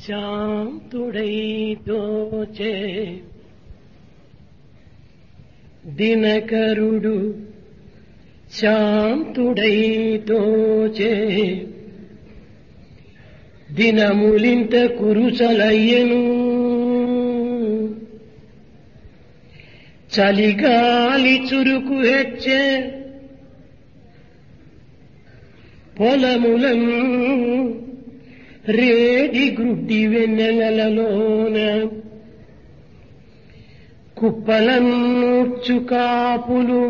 శాంతుడై తోచే దినకరుడు శాంతుడై తోచే దినములింత కురుసలయ్యను చలిగాలి చురుకు హెచ్చే పొలములం రేడి గ్రుడ్డి వెన్నెలలోన కుప్పలన్నూర్చు కాపులు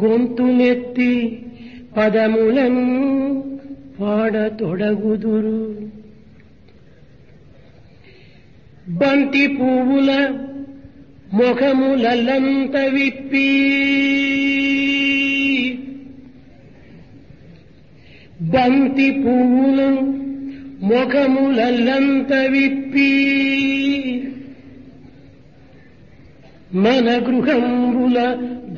గొంతునెత్తి పదములను పాడతొడగుదురు. బంతి పువ్వుల ముఖములంత విప్పి బంతి పువ్వుల ముఖములంత విప్పి మన గృహంబుల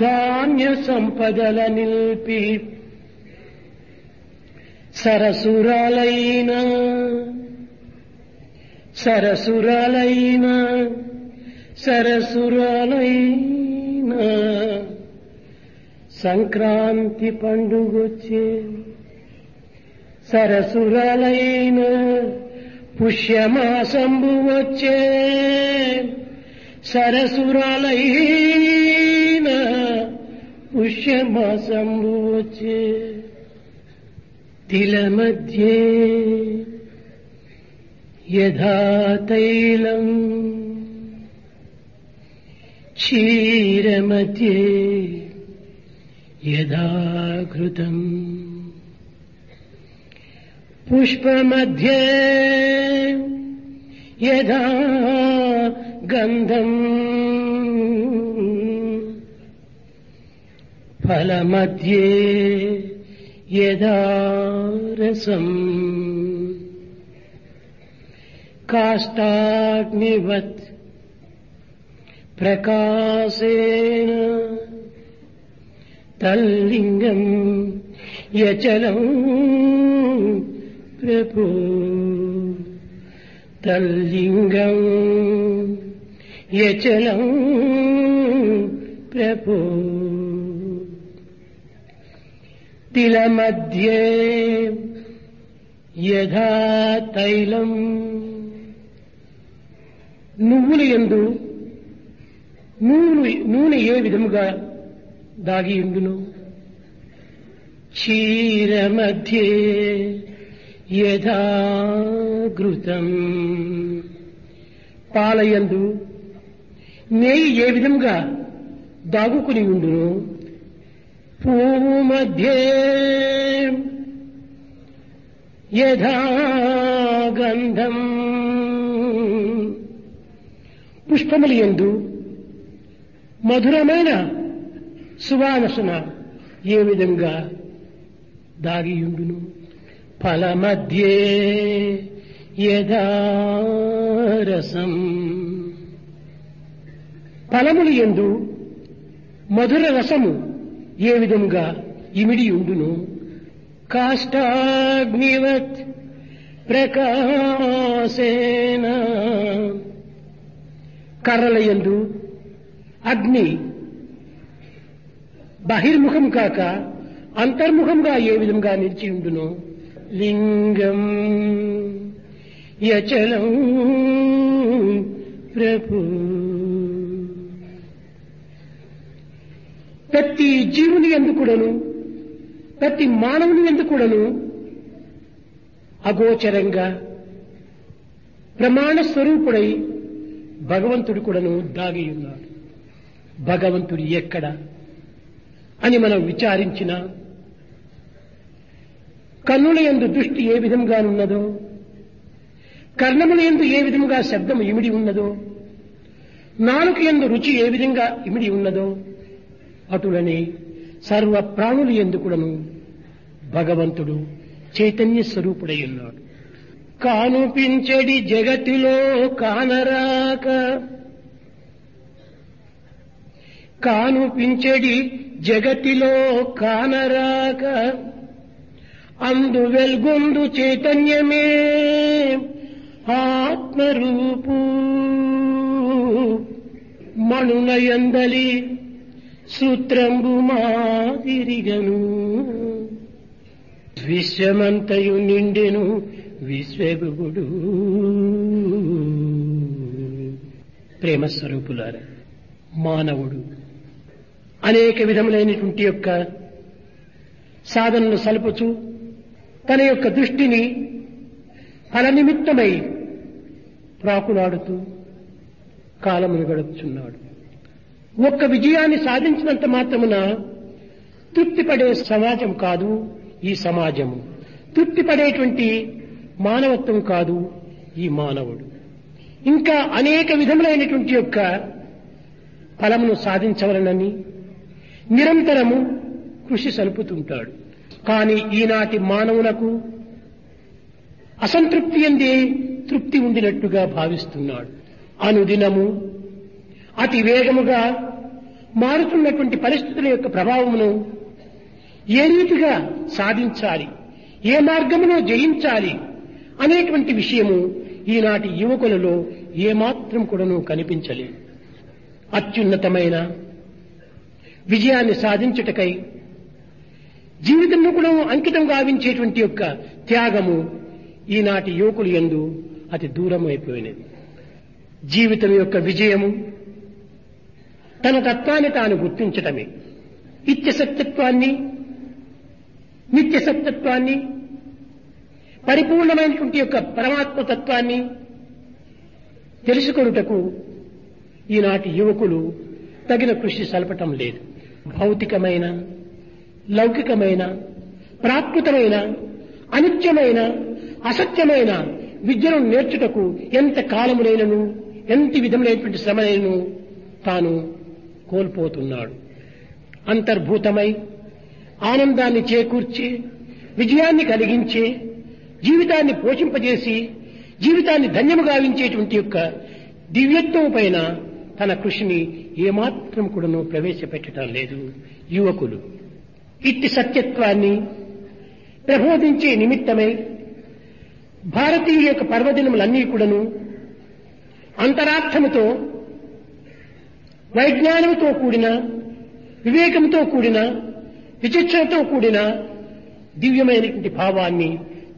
ధాన్య సంపదల నిల్పి సరసురాలైన సంక్రాంతి పండుగొచ్చే సరసురాలైన పుష్యమాసంబు వచ్చే సరసురాలైన పుష్యమాసంబు వచ్చే తిల మధ్యే యథా తైలం క్షీర మధ్యే యథా ఘృతం పుష్ప మధ్యే యథా గంధం ఫల మధ్యే యథా రసం కాష్టాగ్నివత్ ప్రకాశేన తల్లింగం యచలం ప్రభో తల్లింగం యచలం ప్రభో తిల మధ్యే యథా తైలం నువ్వుల యందు నూనె ఏ విధముగా దాగియుండును క్షీర మధ్యే యథా ఘృతం పాలయందు నెయ్యి ఏ విధముగా దాగుకుని ఉండును పువ్వు మధ్యే యథా గంధం పుష్పముల యందు మధురమైన సువాసన ఏ విధంగా దాగియుండును ఫల మధ్యే యథా రసం ఫలముల యందు మధుర రసము ఏ విధంగా ఇమిడి ఉండును కాష్టాగ్నివత్ ప్రకాశేన కర్రల యందు అగ్ని బహిర్ముఖం కాక అంతర్ముఖంగా ఏ విధంగా నిలిచి ఉండును లింగం యచలం ప్రభు ప్రతి జీవుని యందు కూడాను ప్రతి మానవుని యందు కూడాను అగోచరంగా ప్రమాణ స్వరూపుడై భగవంతుడు కూడాను దాగి ఉన్నాడు. భగవంతుడు ఎక్కడ అని మనం విచారించిన కన్నుల యందు దృష్టి ఏ విధంగా ఉన్నదో కర్ణముల యందు ఏ విధంగా శబ్దము ఇమిడి ఉన్నదో నాలుక యందు రుచి ఏ విధంగా ఇమిడి ఉన్నదో అటులనే సర్వ ప్రాణుల యందు కూడాను భగవంతుడు చైతన్య స్వరూపుడై ఉన్నాడు. కానుపించడి జగతిలో కానరాక కానుపించడి జగతిలో కానరాక అందు వెల్గొందు చైతన్యమే ఆత్మరూపు మణునయందలి సూత్రంబు మాదిరిగను విశ్వమంతయు నిండెను విశ్వగుడు. ప్రేమ స్వరూపులారా, మానవుడు అనేక విధములైనటువంటి యొక్క సాధనలు సలుపుచు తన యొక్క దృష్టిని ఫలనిమిత్తమై ప్రాకులాడుతూ కాలమును గడుపుచున్నాడు. ఒక్క విజయాన్ని సాధించినంత మాత్రమున తృప్తిపడే సమాజం కాదు ఈ సమాజము, తృప్తిపడేటువంటి మానవత్వం కాదు ఈ మానవుడు. ఇంకా అనేక విధములైనటువంటి యొక్క ఫలమును సాధించవలనని నిరంతరము కృషి సలుపుతుంటాడు. కానీ ఈనాటి మానవులకు అసంతృప్తి అందే తృప్తి ఉండినట్టుగా భావిస్తున్నాడు. అనుదినము అతి వేగముగా మారుతున్నటువంటి పరిస్థితుల యొక్క ప్రభావమును ఏ రీతిగా సాధించాలి, ఏ మార్గములో జయించాలి అనేటువంటి విషయము ఈనాటి యువకులలో ఏమాత్రం కూడాను కనిపించలేదు. అత్యున్నతమైన విజయాన్ని సాధించుటకై జీవితంలో కూడా అంకితం గావించేటువంటి యొక్క త్యాగము ఈనాటి యువకులు యందు అతి దూరం అయిపోయినది. జీవితం యొక్క విజయము తన తత్వాన్ని తాను గుర్తించటమే. ఇత్యసత్యత్వాన్ని, నిత్య సత్యత్వాన్ని, పరిపూర్ణమైనటువంటి యొక్క పరమాత్మతత్వాన్ని తెలుసుకొనుటకు ఈనాటి యువకులు తగిన కృషి సలపటం లేదు. భౌతికమైన, లౌకికమైన, ప్రాకృతమైన, అనిత్యమైన, అసత్యమైన విద్యను నేర్చుటకు ఎంత కాలమునైనను, ఎంత విధములైనటువంటి శ్రమనైనను తాను కోల్పోతున్నాడు. అంతర్భూతమై ఆనందాన్ని చేకూర్చి, విజయాన్ని కలిగించే, జీవితాన్ని పోషింపజేసి, జీవితాన్ని ధన్యము గావించేటువంటి యొక్క దివ్యత్వం పైన తన కృషిని ఏమాత్రం కూడాను ప్రవేశపెట్టడం లేదు యువకులు. ఇట్టి సత్యత్వాన్ని ప్రబోధించే నిమిత్తమై భారతీయుల యొక్క పర్వదినములన్నీ కూడాను అంతరార్థముతో, వైజ్ఞానంతో కూడిన, వివేకంతో కూడిన, విచక్షణతో కూడిన దివ్యమైనటువంటి భావాన్ని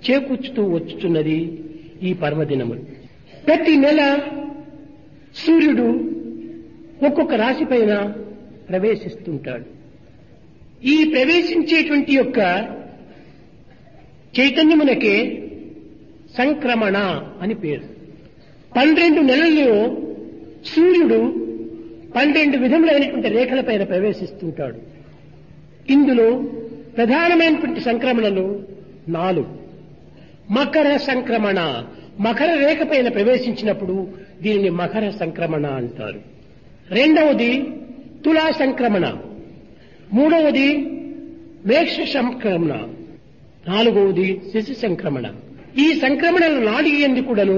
చేకూర్చుతూ వచ్చుతున్నది ఈ పర్వదినములు. ప్రతి నెల సూర్యుడు ఒక్కొక్క రాశి పైన ప్రవేశిస్తుంటాడు. ఈ ప్రవేశించేటువంటి యొక్క చైతన్యమునకే సంక్రమణ అని పేరు. 12 నెలల్లో సూర్యుడు 12 విధములైనటువంటి రేఖలపైన ప్రవేశిస్తుంటాడు. ఇందులో ప్రధానమైనటువంటి సంక్రమణలు 4. మకర సంక్రమణ, మకర రేఖ పైన ప్రవేశించినప్పుడు దీనిని మకర సంక్రమణ అంటారు. రెండవది తులా సంక్రమణ, మూడవది మేష సంక్రమణ, నాలుగవది శశి సంక్రమణ. ఈ సంక్రమణల నాలుగు ఎందు కూడాను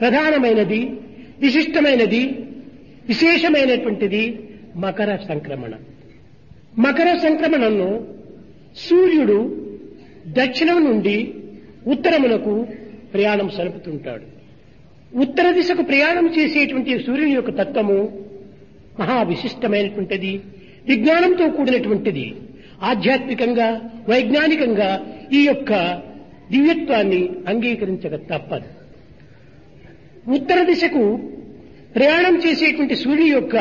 ప్రధానమైనది, విశిష్టమైనది, విశేషమైనటువంటిది మకర సంక్రమణ. మకర సంక్రమణంలో సూర్యుడు దక్షిణం నుండి ఉత్తరమునకు ప్రయాణం సలుపుతుంటాడు. ఉత్తర దిశకు ప్రయాణం చేసేటువంటి సూర్యుని యొక్క తత్వము మహా విశిష్టమైనటువంటిది, విజ్ఞానంతో కూడినటువంటిది. ఆధ్యాత్మికంగా, వైజ్ఞానికంగా ఈ యొక్క దివ్యత్వాన్ని అంగీకరించక తప్పదు. ఉత్తర దిశకు ప్రయాణం చేసేటువంటి సూర్యుని యొక్క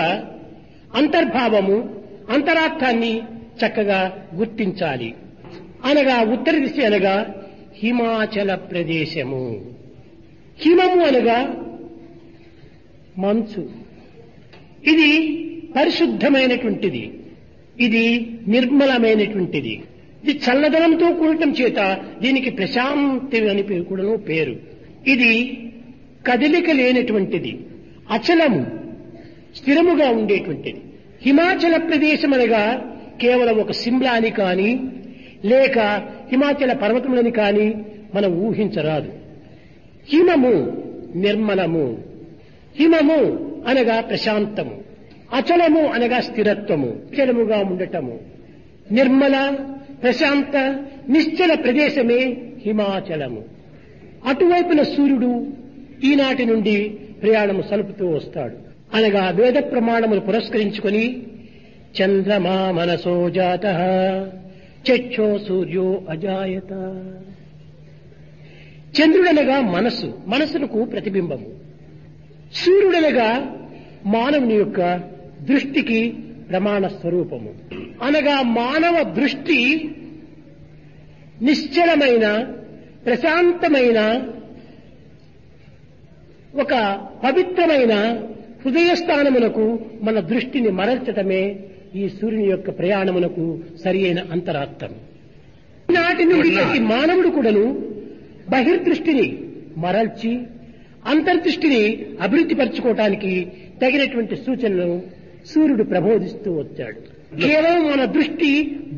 అంతర్భావము, అంతరార్థాన్ని చక్కగా గుర్తించాలి. అనగా ఉత్తర దిశ అనగా హిమాచల ప్రదేశము, హిమము అనగా మంచు. ఇది పరిశుద్ధమైనటువంటిది, ఇది నిర్మలమైనటువంటిది, ఇది చల్లదనంతో కూడటం చేత దీనికి ప్రశాంతి అని కూడా పేరు. ఇది కదలిక లేనటువంటిది, అచలము, స్థిరముగా ఉండేటువంటిది. హిమాచల ప్రదేశం అనగా కేవలం ఒక సిమ్లాని కానీ లేక హిమాచల పర్వతములని కానీ మనం ఊహించరాదు. హిమము నిర్మలము, హిమము అనగా ప్రశాంతము, అచలము అనగా స్థిరత్వము, చలముగా ఉండటము. నిర్మల, ప్రశాంత, నిశ్చల ప్రదేశమే హిమాచలము. అటువైపున సూర్యుడు ఈనాటి నుండి ప్రయాణము సలుపుతూ వస్తాడు. అనగా వేద ప్రమాణములు పురస్కరించుకొని చంద్రమా మనసో జాతః చక్షో సూర్యో అజాయత. చంద్రుడనగా మనస్సు, మనస్సునకు ప్రతిబింబము. సూర్యుడనగా మానవుని యొక్క దృష్టికి ప్రమాణ స్వరూపము. అనగా మానవ దృష్టి నిశ్చలమైన ప్రశాంతమైన ఒక పవిత్రమైన హృదయస్థానమునకు మన దృష్టిని మరల్చటమే ఈ సూర్యుని యొక్క ప్రయాణమునకు సరి అయిన అంతరార్థం. నాటి నుండి ప్రతి మానవుడు కూడాను బహిర్దృష్టిని మరల్చి అంతర్దృష్టిని అభివృద్ధి పరచుకోవటానికి తగినటువంటి సూచనలు సూర్యుడు ప్రబోధిస్తూ వచ్చాడు. కేవలం మన దృష్టి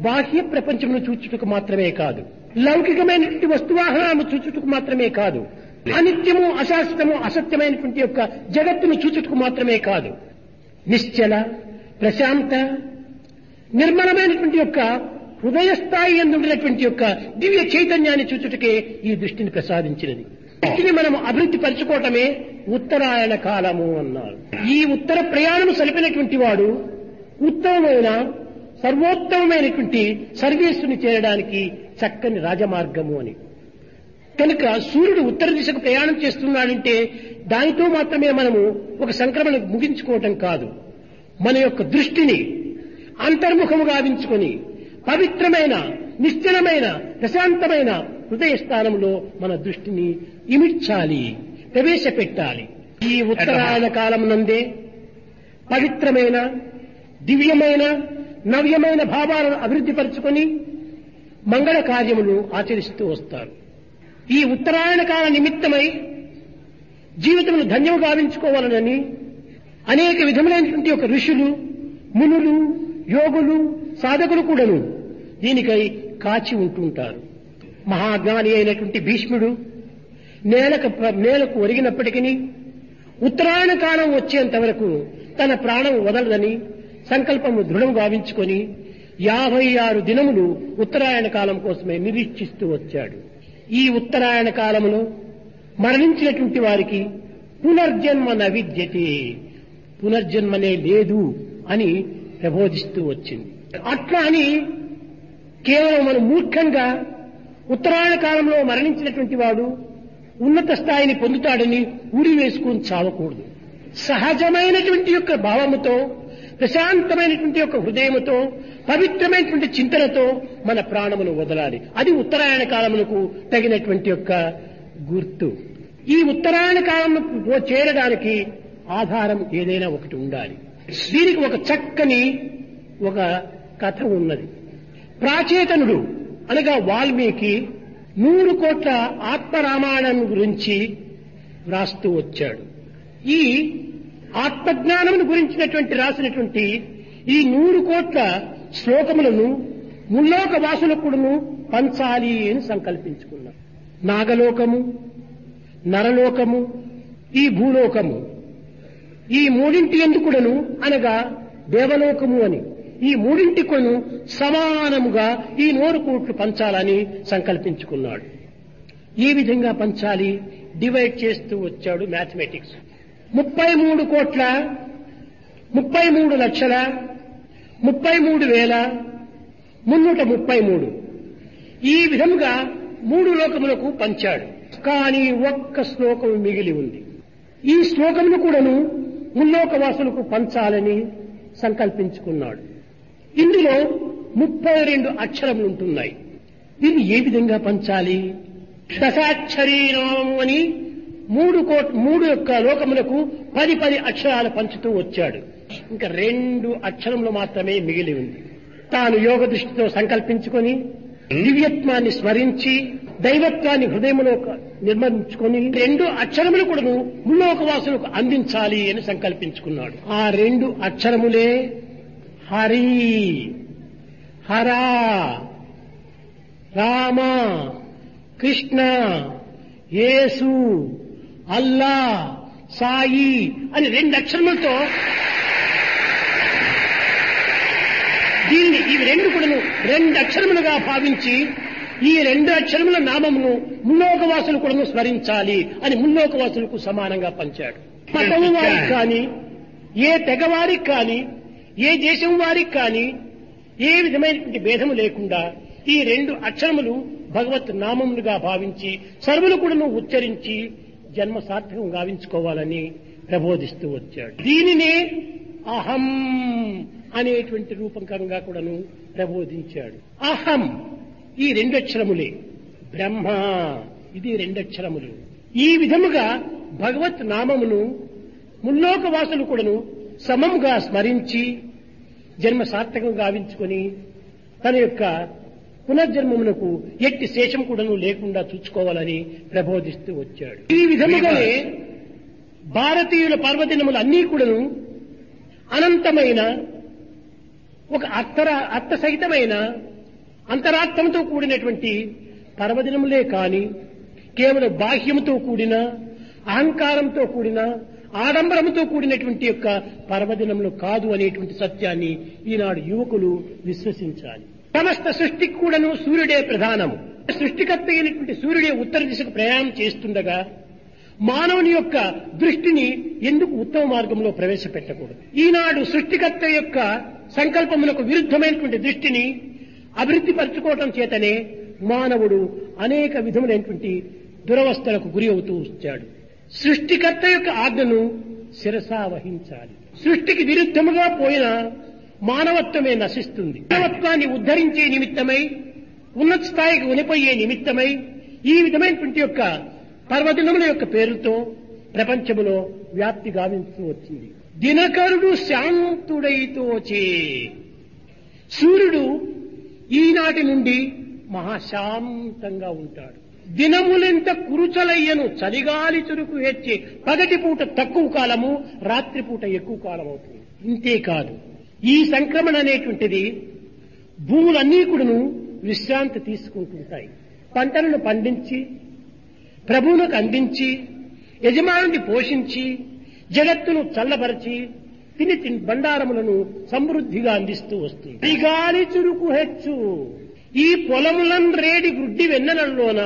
బాహ్య ప్రపంచమును చూచుటకు మాత్రమే కాదు, లౌకికమైనటువంటి వస్తువాహనాలను చూచుటకు మాత్రమే కాదు, అనిత్యము అశాశ్వతము అసత్యమైనటువంటి యొక్క జగత్తును చూచుటకు మాత్రమే కాదు, నిశ్చల ప్రశాంత నిర్మలమైనటువంటి యొక్క హృదయ స్థాయి ఎందున్నటువంటి యొక్క దివ్య చైతన్యాన్ని చూచుటకే ఈ దృష్టిని ప్రసాదించినది. దృష్టిని మనం అభివృద్ధి పరచుకోవటమే ఉత్తరాయణ కాలము అన్నారు. ఈ ఉత్తర ప్రయాణము సలిపినటువంటి వాడు ఉత్తమమైన సర్వోత్తమమైనటువంటి సర్వేశ్వరుని చేరడానికి చక్కని రాజమార్గము అని. కనుక సూర్యుడు ఉత్తర దిశకు ప్రయాణం చేస్తున్నాడంటే దానితో మాత్రమే మనము ఒక సంక్రమణ ముగించుకోవటం కాదు, మన యొక్క దృష్టిని అంతర్ముఖము గావించుకొని పవిత్రమైన నిశ్చలమైన ప్రశాంతమైన హృదయ స్థానంలో మన దృష్టిని ఇమిడ్చాలి, ప్రవేశపెట్టాలి. ఈ ఉత్తరాయణ కాలం నందే పవిత్రమైన దివ్యమైన నవ్యమైన భావాలను అభివృద్ధి పరుచుకొని మంగళ కార్యములు ఆచరిస్తూ వస్తారు. ఈ ఉత్తరాయణ కాల నిమిత్తమై జీవితమును ధన్యము గావించుకోవాలనని అనేక విధములైనటువంటి ఒక ఋషులు, మునులు, యోగులు, సాధకులు కూడాను దీనికై కాచి ఉంటుంటారు. మహాజ్ఞాని అయినటువంటి భీష్ముడు నేలకు ఒరిగినప్పటికీ ఉత్తరాయణ కాలం వచ్చేంత వరకు తన ప్రాణం వదలదని సంకల్పము దృఢం గావించుకొని 56 దినములు ఉత్తరాయణ కాలం కోసమే నిరీక్షిస్తూ వచ్చాడు. ఈ ఉత్తరాయణ కాలములో మరణించినటువంటి వారికి పునర్జన్మ నవిద్యతే, పునర్జన్మనే లేదు అని ప్రబోధిస్తూ వచ్చింది. అట్లా అని కేవలం మనం మూర్ఖంగా ఉత్తరాయణ కాలంలో మరణించినటువంటి వాడు ఉన్నత స్థాయిని పొందుతాడని ఊరి వేసుకుని చావకూడదు. సహజమైనటువంటి యొక్క భావముతో, ప్రశాంతమైనటువంటి యొక్క హృదయముతో, పవిత్రమైనటువంటి చింతనతో మన ప్రాణమును వదలాలి. అది ఉత్తరాయణ కాలమునకు తగినటువంటి యొక్క గుర్తు. ఈ ఉత్తరాయణ కాలంలో చేరడానికి ఆధారం ఏదైనా ఒకటి ఉండాలి. దీనికి ఒక చక్కని ఒక కథ ఉన్నది. ప్రాచేతనుడు అనగా వాల్మీకి 100 కోట్ల ఆత్మరామాయణం గురించి వ్రాస్తూ వచ్చాడు. ఈ ఆత్మజ్ఞానమును గురించినటువంటి రాసినటువంటి ఈ 100 కోట్ల శ్లోకములను ముల్లోక వాసులకుడును పంచాలి అని సంకల్పించుకున్నాడు. నాగలోకము, నరలోకము, ఈ భూలోకము, ఈ మూడింటి ఎందుకుడను అనగా దేవలోకము అని ఈ మూడింటి కొను సమానముగా ఈ 100 కోట్లు పంచాలని సంకల్పించుకున్నాడు. ఈ విధంగా పంచాలి డివైడ్ చేస్తూ వచ్చాడు మ్యాథమెటిక్స్. 33 కోట్ల 33 లక్షల 33,333 ఈ విధంగా 3 లోకములకు పంచాడు. కానీ ఒక్క శ్లోకం మిగిలి ఉంది. ఈ శ్లోకమును కూడాను ముల్లోకవాసులకు పంచాలని సంకల్పించుకున్నాడు. ఇందులో 32 అక్షరములు ఉంటున్నాయి. ఇది ఏ విధంగా పంచాలి? దశాక్షరీ నామము అని 3 యొక్క లోకములకు 10 అక్షరాలు పంచుతూ వచ్చాడు. ఇంకా 2 అక్షరములు మాత్రమే మిగిలి ఉంది. తాను యోగ దృష్టితో సంకల్పించుకొని దివ్యత్వాన్ని స్మరించి దైవత్వాన్ని హృదయములో నిర్మించుకొని 2 అక్షరములు కూడా ముల్లోకవాసులకు అందించాలి అని సంకల్పించుకున్నాడు. ఆ 2 అక్షరములే హరి, హరా, రామ, కృష్ణ, యేసు, అల్లా, సాయి అని 2 అక్షరములతో దీన్ని ఇవి 2 కూడా 2 అక్షరములుగా భావించి ఈ రెండు అక్షరముల నామమును ముల్లోకవాసులు కూడా స్మరించాలి అని ముల్లోకవాసులకు సమానంగా పంచాడు. మతము వారికి కానీ, ఏ తెగవారికి కానీ, ఏ దేశం వారికి కానీ ఏ విధమైనటువంటి భేదము లేకుండా ఈ రెండు అక్షరములు భగవత్ నామములుగా భావించి సర్వులు కూడా ఉచ్చరించి జన్మ సార్థకం గావించుకోవాలని ప్రబోధిస్తూ వచ్చాడు. దీనినే అహం అనేటువంటి రూపకంగా కూడాను ప్రబోధించాడు. అహం ఈ రెండక్షరములే, బ్రహ్మ ఇది రెండక్షరములు. ఈ విధముగా భగవత్ నామమును ముల్లోకవాసులు కూడాను సమముగా స్మరించి జన్మ సార్థకం గావించుకొని తన యొక్క పునర్జన్మమునకు ఎట్టి శేషం కూడాను లేకుండా చూసుకోవాలని ప్రబోధిస్తూ వచ్చాడు. ఈ విధముగానే భారతీయుల పర్వదినములు అన్నీ కూడాను అనంతమైన ఒక అర్థసహితమైన అంతరార్థంతో కూడినటువంటి పర్వదినములే కాని కేవలం బాహ్యముతో కూడిన అహంకారంతో కూడిన ఆడంబరముతో కూడినటువంటి యొక్క పర్వదినములు కాదు అనేటువంటి సత్యాన్ని ఈనాడు యువకులు విశ్వసించాలి. సమస్త సృష్టికి కూడాను సూర్యుడే ప్రధానము. సృష్టికర్త అయినటువంటి సూర్యుడే ఉత్తర దిశకు ప్రయాణం చేస్తుండగా మానవుని యొక్క దృష్టిని ఎందుకు ఉత్తమ మార్గంలో ప్రవేశపెట్టకూడదు? ఈనాడు సృష్టికర్త యొక్క సంకల్పములకు విరుద్ధమైనటువంటి దృష్టిని అభివృద్ధి పరచుకోవటం చేతనే మానవుడు అనేక విధములైనటువంటి దురవస్థలకు గురి అవుతూ వచ్చాడు. సృష్టికర్త యొక్క ఆజ్ఞను శిరసా వహించాలి. సృష్టికి విరుద్ధముగా పోయిన మానవత్వమే నశిస్తుంది. మానవత్వాన్ని ఉద్ధరించే నిమిత్తమై, ఉన్నత స్థాయికి ఉనిపోయే నిమిత్తమై ఈ విధమైనటువంటి యొక్క పర్వదినముల యొక్క పేరుతో ప్రపంచములో వ్యాప్తి గావించు వచ్చింది. దినకరుడు శాంతుడైతోచే, సూర్యుడు ఈనాటి నుండి మహాశాంతంగా ఉంటాడు. దినములెంత కురుచలయ్యను చలిగాలి చురుకు హెచ్చి పగటి పూట తక్కువ కాలము, రాత్రిపూట ఎక్కువ కాలం అవుతుంది. ఇంతేకాదు, ఈ సంక్రమణ అనేటువంటిది భూములన్నీ కూడాను విశ్రాంతి తీసుకుంటుంటాయి. పంటలను పండించి ప్రభువులకు అందించి యజమానుని పోషించి జగత్తును చల్లబరచి తిని బండారములను సమృద్ధిగా అందిస్తూ వస్తుంది. చలిగాలి చురుకు హెచ్చు, ఈ పొలములన్ రేడి గుడ్డి వెన్నెలలోన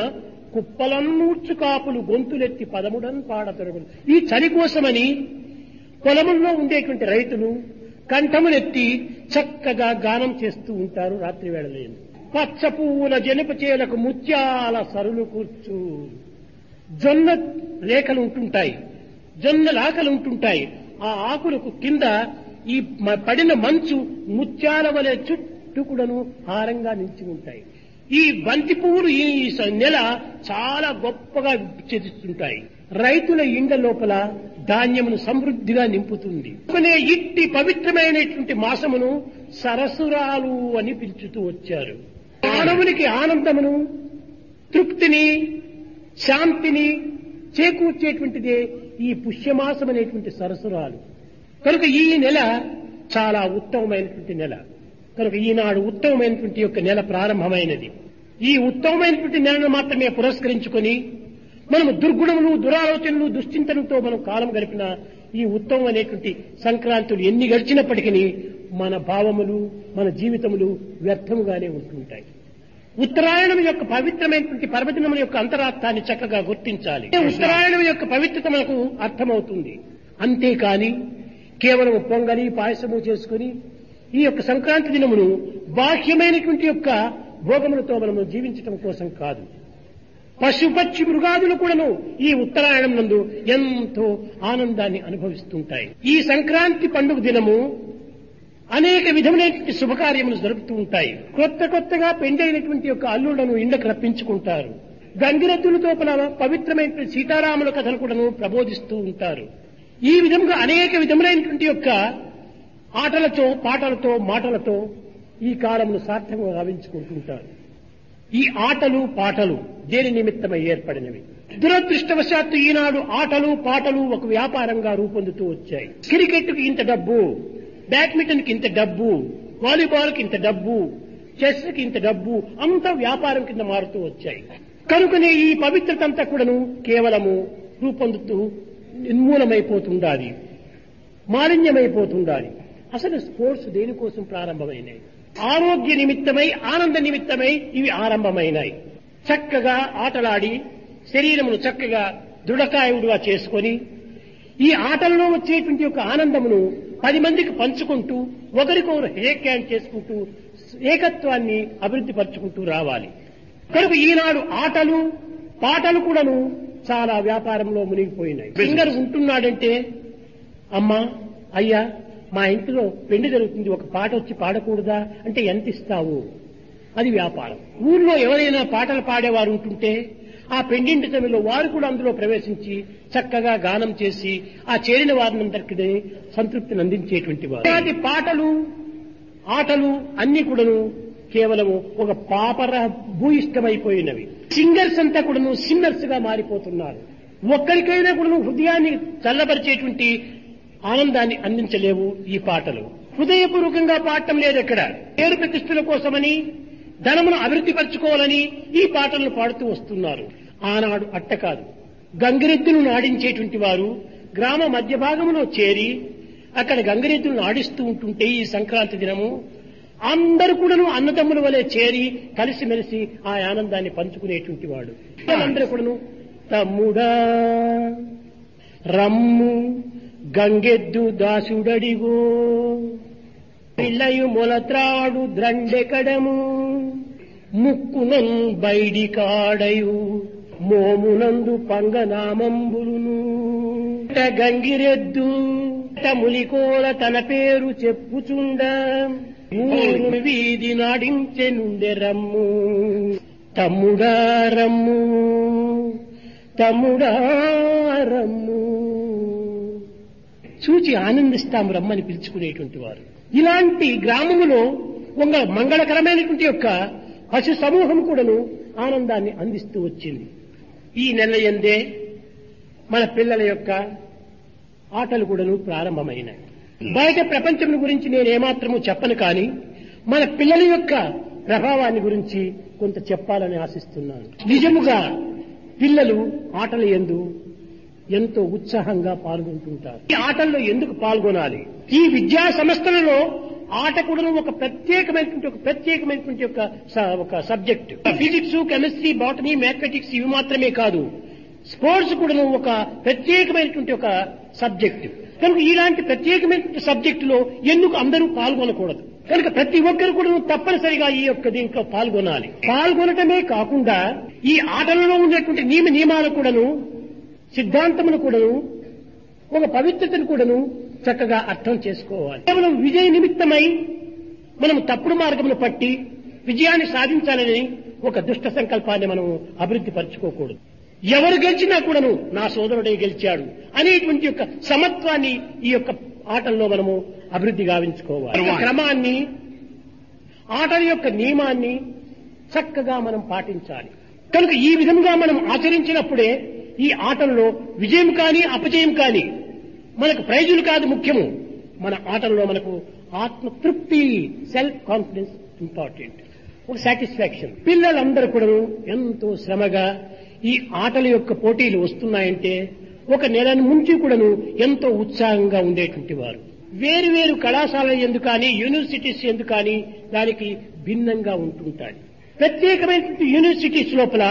కుప్పలన్నూర్చు కాపులు గొంతులెత్తి పదముడన్ పాడతరుగులు. ఈ చలి కోసమని పొలముల్లో ఉండేటువంటి రైతులు కంఠములెత్తి చక్కగా గానం చేస్తూ ఉంటారు రాత్రి వేళలేని. పచ్చ పువ్వుల జనప చేలకు ముత్యాల సరులు కూర్చు, జొన్న రేఖలు ఉంటుంటాయి, జొన్నల ఆకలు ఉంటుంటాయి. ఆ ఆకులకు కింద ఈ పడిన మంచు ముత్యాల వలె చుట్టుకుడను హారంగా నిలిచి ఉంటాయి. ఈ బంతి పువ్వులు ఈ నెల చాలా గొప్పగా విచ్ఛేదిస్తుంటాయి. రైతుల ఇండ్ల లోపల ధాన్యమును సమృద్ధిగా నింపుతుంది. ఇట్టి పవిత్రమైనటువంటి మాసమును సరసురాలు అని పిలుచుతూ వచ్చారు. మానవునికి ఆనందమును, తృప్తిని, శాంతిని చేకూర్చేటువంటిదే ఈ పుష్యమాసం అనేటువంటి సరసురాలు. కనుక ఈ నెల చాలా ఉత్తమమైనటువంటి నెల. కనుక ఈనాడు ఉత్తమమైనటువంటి యొక్క నెల ప్రారంభమైనది. ఈ ఉత్తమమైనటువంటి నెలను మాత్రమే పురస్కరించుకొని మనము దుర్గుణములు, దురాలోచనలు, దుశ్చింతనతో మనం కాలం గడిపిన ఈ ఉత్తమమైనటువంటి సంక్రాంతులు ఎన్ని గడిచినప్పటికీ మన భావములు, మన జీవితములు వ్యర్థముగానే ఉంటుంటాయి. ఉత్తరాయణం యొక్క పవిత్రమైనటువంటి పర్వదినముల యొక్క అంతరార్థాన్ని చక్కగా గుర్తించాలి. ఉత్తరాయణం యొక్క పవిత్రత మనకు అర్థమవుతుంది. అంతేకాని కేవలం పొంగలి పాయసము చేసుకుని ఈ యొక్క సంక్రాంతి దినమును బాహ్యమైనటువంటి యొక్క భోగములతో మనము జీవించటం కోసం కాదు. పశుపక్షి మృగాదులు కూడాను ఈ ఉత్తరాయణం నందు ఎంతో ఆనందాన్ని అనుభవిస్తుంటాయి. ఈ సంక్రాంతి పండుగ దినము అనేక విధములైనటువంటి శుభకార్యములు జరుపుతూ ఉంటాయి. కొత్తగా పెండైనటువంటి యొక్క అల్లులను ఇండకు రప్పించుకుంటారు. గంగిరెద్దులతో పవిత్రమైనటువంటి సీతారాముల కథలు కూడాను ప్రబోధిస్తూ ఉంటారు. ఈ విధంగా అనేక విధములైనటువంటి యొక్క ఆటలతో, పాటలతో, మాటలతో ఈ కాలమును సార్థకంగా గావించుకుంటుంటారు. ఈ ఆటలు, పాటలు దేని నిమిత్తమై ఏర్పడినవి? దురదృష్టవశాత్తు ఈనాడు ఆటలు, పాటలు ఒక వ్యాపారంగా రూపొందుతూ వచ్చాయి. క్రికెట్కి ఇంత డబ్బు, బ్యాడ్మింటన్కి ఇంత డబ్బు, వాలీబాల్కి ఇంత డబ్బు, చెస్కి ఇంత డబ్బు, అంతా వ్యాపారం కింద మారుతూ వచ్చాయి. కనుకనే ఈ పవిత్రత అంతా కూడాను కేవలము రూపొందుతూ నిర్మూలమైపోతుండాలి, మాలిన్యమైపోతుండాలి. అసలు స్పోర్ట్స్ దేనికోసం ప్రారంభమైనాయి? ఆరోగ్య నిమిత్తమై, ఆనంద నిమిత్తమై ఇవి ఆరంభమైనాయి. చక్కగా ఆటలాడి శరీరమును చక్కగా దృఢకాయుడుగా చేసుకొని ఈ ఆటల్లో వచ్చేటువంటి యొక్క ఆనందమును 10 మందికి పంచుకుంటూ ఒకరికొకరు హేక్ హ్యాండ్ చేసుకుంటూ ఏకత్వాన్ని అభివృద్ధి పరుచుకుంటూ రావాలి. కనుక ఈనాడు ఆటలు పాటలు కూడాను చాలా వ్యాపారంలో మునిగిపోయినాయి. సింగర్ ఉంటున్నాడంటే అమ్మా అయ్యా మా ఇంట్లో పెళ్లి జరుగుతుంది, ఒక పాట వచ్చి పాడకూడదా అంటే ఎంత ఇస్తావు, అది వ్యాపారం. ఊర్లో ఎవరైనా పాటలు పాడేవారు ఉంటుంటే ఆ పెండింటి సమయంలో వారు కూడా అందులో ప్రవేశించి చక్కగా గానం చేసి ఆ చేరిన వారినందరికీ సంతృప్తిని అందించేటువంటి వారు. ఇలాంటి పాటలు ఆటలు అన్ని కూడాను కేవలము ఒక పాపర భూయిష్టమైపోయినవి. సింగర్స్ అంతా కూడాను సిన్నర్స్ గా మారిపోతున్నారు. ఒక్కరికైనా కూడాను హృదయాన్ని చల్లబరిచేటువంటి ఆనందాన్ని అందించలేవు ఈ పాటలు. హృదయపూర్వకంగా పాడటం లేదు. ఎక్కడ పేరు ప్రతిష్ఠల కోసమని ధనమును అభివృద్ధి పరచుకోవాలని ఈ పాటలను పాడుతూ వస్తున్నారు. ఆనాడు అట్ట కాదు. గంగిరెద్దును నాడించేటువంటి వారు గ్రామ మధ్య భాగంలో చేరి అక్కడ గంగిరెద్దులను ఆడిస్తూ ఉంటుంటే ఈ సంక్రాంతి దినము అందరూ కూడాను అన్నదమ్ముల వలె చేరి కలిసిమెలిసి ఆ ఆనందాన్ని పంచుకునేటువంటి వాడు. అందరూ కూడాను తమ్ముడా రమ్ము గంగెద్దు దాసుడడిగో పిల్లయు మొలత్రాడు ద్రండెకడము ముక్కునం బైడి కాడయు మోమునందు పంగనామంబులును గంగిరెద్దు ములికోల తన పేరు చెప్పుచుండ ఊరు వీధి నాడించె నుండె రమ్ము తమ్ముడా రమ్ము తమ్ముడా రమ్ము చూచి ఆనందిస్తాము రమ్మని పిలుచుకునేటువంటి వారు. ఇలాంటి గ్రామములో ఒక మంగళకరమైనటువంటి యొక్క పశు సమూహం కూడాను ఆనందాన్ని అందిస్తూ వచ్చింది. ఈ నెల యందే మన పిల్లల యొక్క ఆటలు కూడాను ప్రారంభమైనాయి. బయట ప్రపంచం గురించి నేనేమాత్రము చెప్పను, కానీ మన పిల్లల యొక్క ప్రభావాన్ని గురించి కొంత చెప్పాలని ఆశిస్తున్నాను. నిజముగా పిల్లలు ఆటల యందు ఎంతో ఉత్సాహంగా పాల్గొంటుంటారు. ఈ ఆటల్లో ఎందుకు పాల్గొనాలి? ఈ విద్యా సంస్థలలో ఆట కూడా ఒక ప్రత్యేకమైనటువంటి ఒక subject. Physics, chemistry, botany, mathematics ఇవి మాత్రమే కాదు, స్పోర్ట్స్ కూడా ఒక ప్రత్యేకమైనటువంటి ఒక సబ్జెక్ట్. కనుక ఇలాంటి ప్రత్యేకమైనటువంటి సబ్జెక్టులో ఎందుకు అందరూ పాల్గొనకూడదు? కనుక ప్రతి ఒక్కరు కూడా తప్పనిసరిగా ఈ యొక్క దీంట్లో పాల్గొనాలి. పాల్గొనటమే కాకుండా ఈ ఆటలలో ఉండేటువంటి నియమాలు కూడాను, సిద్ధాంతమును కూడాను, ఒక పవిత్రతను కూడాను చక్కగా అర్థం చేసుకోవాలి. కేవలం విజయ నిమిత్తమై మనం తప్పుడు మార్గమును పట్టి విజయాన్ని సాధించాలని ఒక దుష్ట సంకల్పాన్ని మనం అభివృద్ధి పరచుకోకూడదు. ఎవరు గెలిచినా కూడాను నా సోదరుడే గెలిచాడు అనేటువంటి యొక్క సమత్వాన్ని ఈ యొక్క ఆటల్లో మనము అభివృద్ధి గావించుకోవాలి. క్రమాన్ని, ఆటల యొక్క నియమాన్ని చక్కగా మనం పాటించాలి. కనుక ఈ విధంగా మనం ఆచరించినప్పుడే ఈ ఆటల్లో విజయం కానీ అపజయం కానీ మనకు ప్రైజులు కాదు ముఖ్యము. మన ఆటల్లో మనకు ఆత్మతృప్తి, సెల్ఫ్ కాన్ఫిడెన్స్ ఇంపార్టెంట్, ఒక సాటిస్ఫాక్షన్. పిల్లలందరూ కూడా ఎంతో శ్రమగా ఈ ఆటల యొక్క పోటీలు వస్తున్నాయంటే ఒక నెల నుంచి కూడాను ఎంతో ఉత్సాహంగా ఉండేటువంటి వారు. వేరు వేరు కళాశాలలు ఎందుకు కానీ, యూనివర్సిటీస్ ఎందుకు కానీ దానికి భిన్నంగా ఉంటుంటాయి. ప్రత్యేకమైనటువంటి యూనివర్సిటీస్ లోపల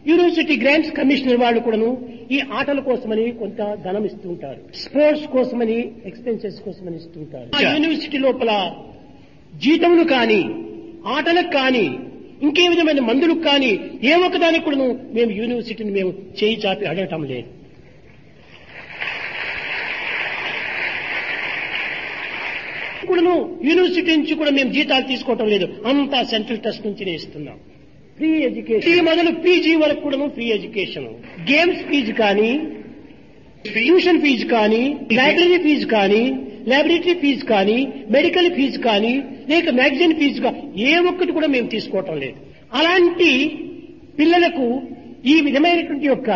యూనివర్సిటీ గ్రాంట్స్ కమిషనర్ వాళ్ళు కూడాను ఈ ఆటల కోసమని కొంత ధనం ఇస్తుంటారు, స్పోర్ట్స్ కోసమని, ఎక్స్పెన్సెస్ కోసమని ఇస్తుంటారు. యూనివర్సిటీ లోపల జీతములు కానీ, ఆటలకు కానీ, ఇంకే విధమైన మందులకు కానీ ఏ ఒక్కదానికి కూడాను మేము యూనివర్సిటీని మేము చేయి చాపి అడగటం లేదు. కూడాను యూనివర్సిటీ నుంచి కూడా మేము జీతాలు తీసుకోవటం లేదు, అంతా సెంట్రల్ ట్రస్ట్ నుంచినే ఇస్తున్నాం. ఫ్రీ ఎడ్యుకేషన్ మొదలు పీజీ వరకు కూడా ఫ్రీ ఎడ్యుకేషన్. గేమ్స్ ఫీజు కానీ, ట్యూషన్ ఫీజు కానీ, లైబ్రరీ ఫీజు కానీ, లాబొరేటరీ ఫీజు కానీ, మెడికల్ ఫీజు కానీ, లేక మ్యాగజైన్ ఫీజు కానీ ఏ ఒక్కటి కూడా మేము తీసుకోవటం లేదు. అలాంటి పిల్లలకు ఈ విధమైనటువంటి యొక్క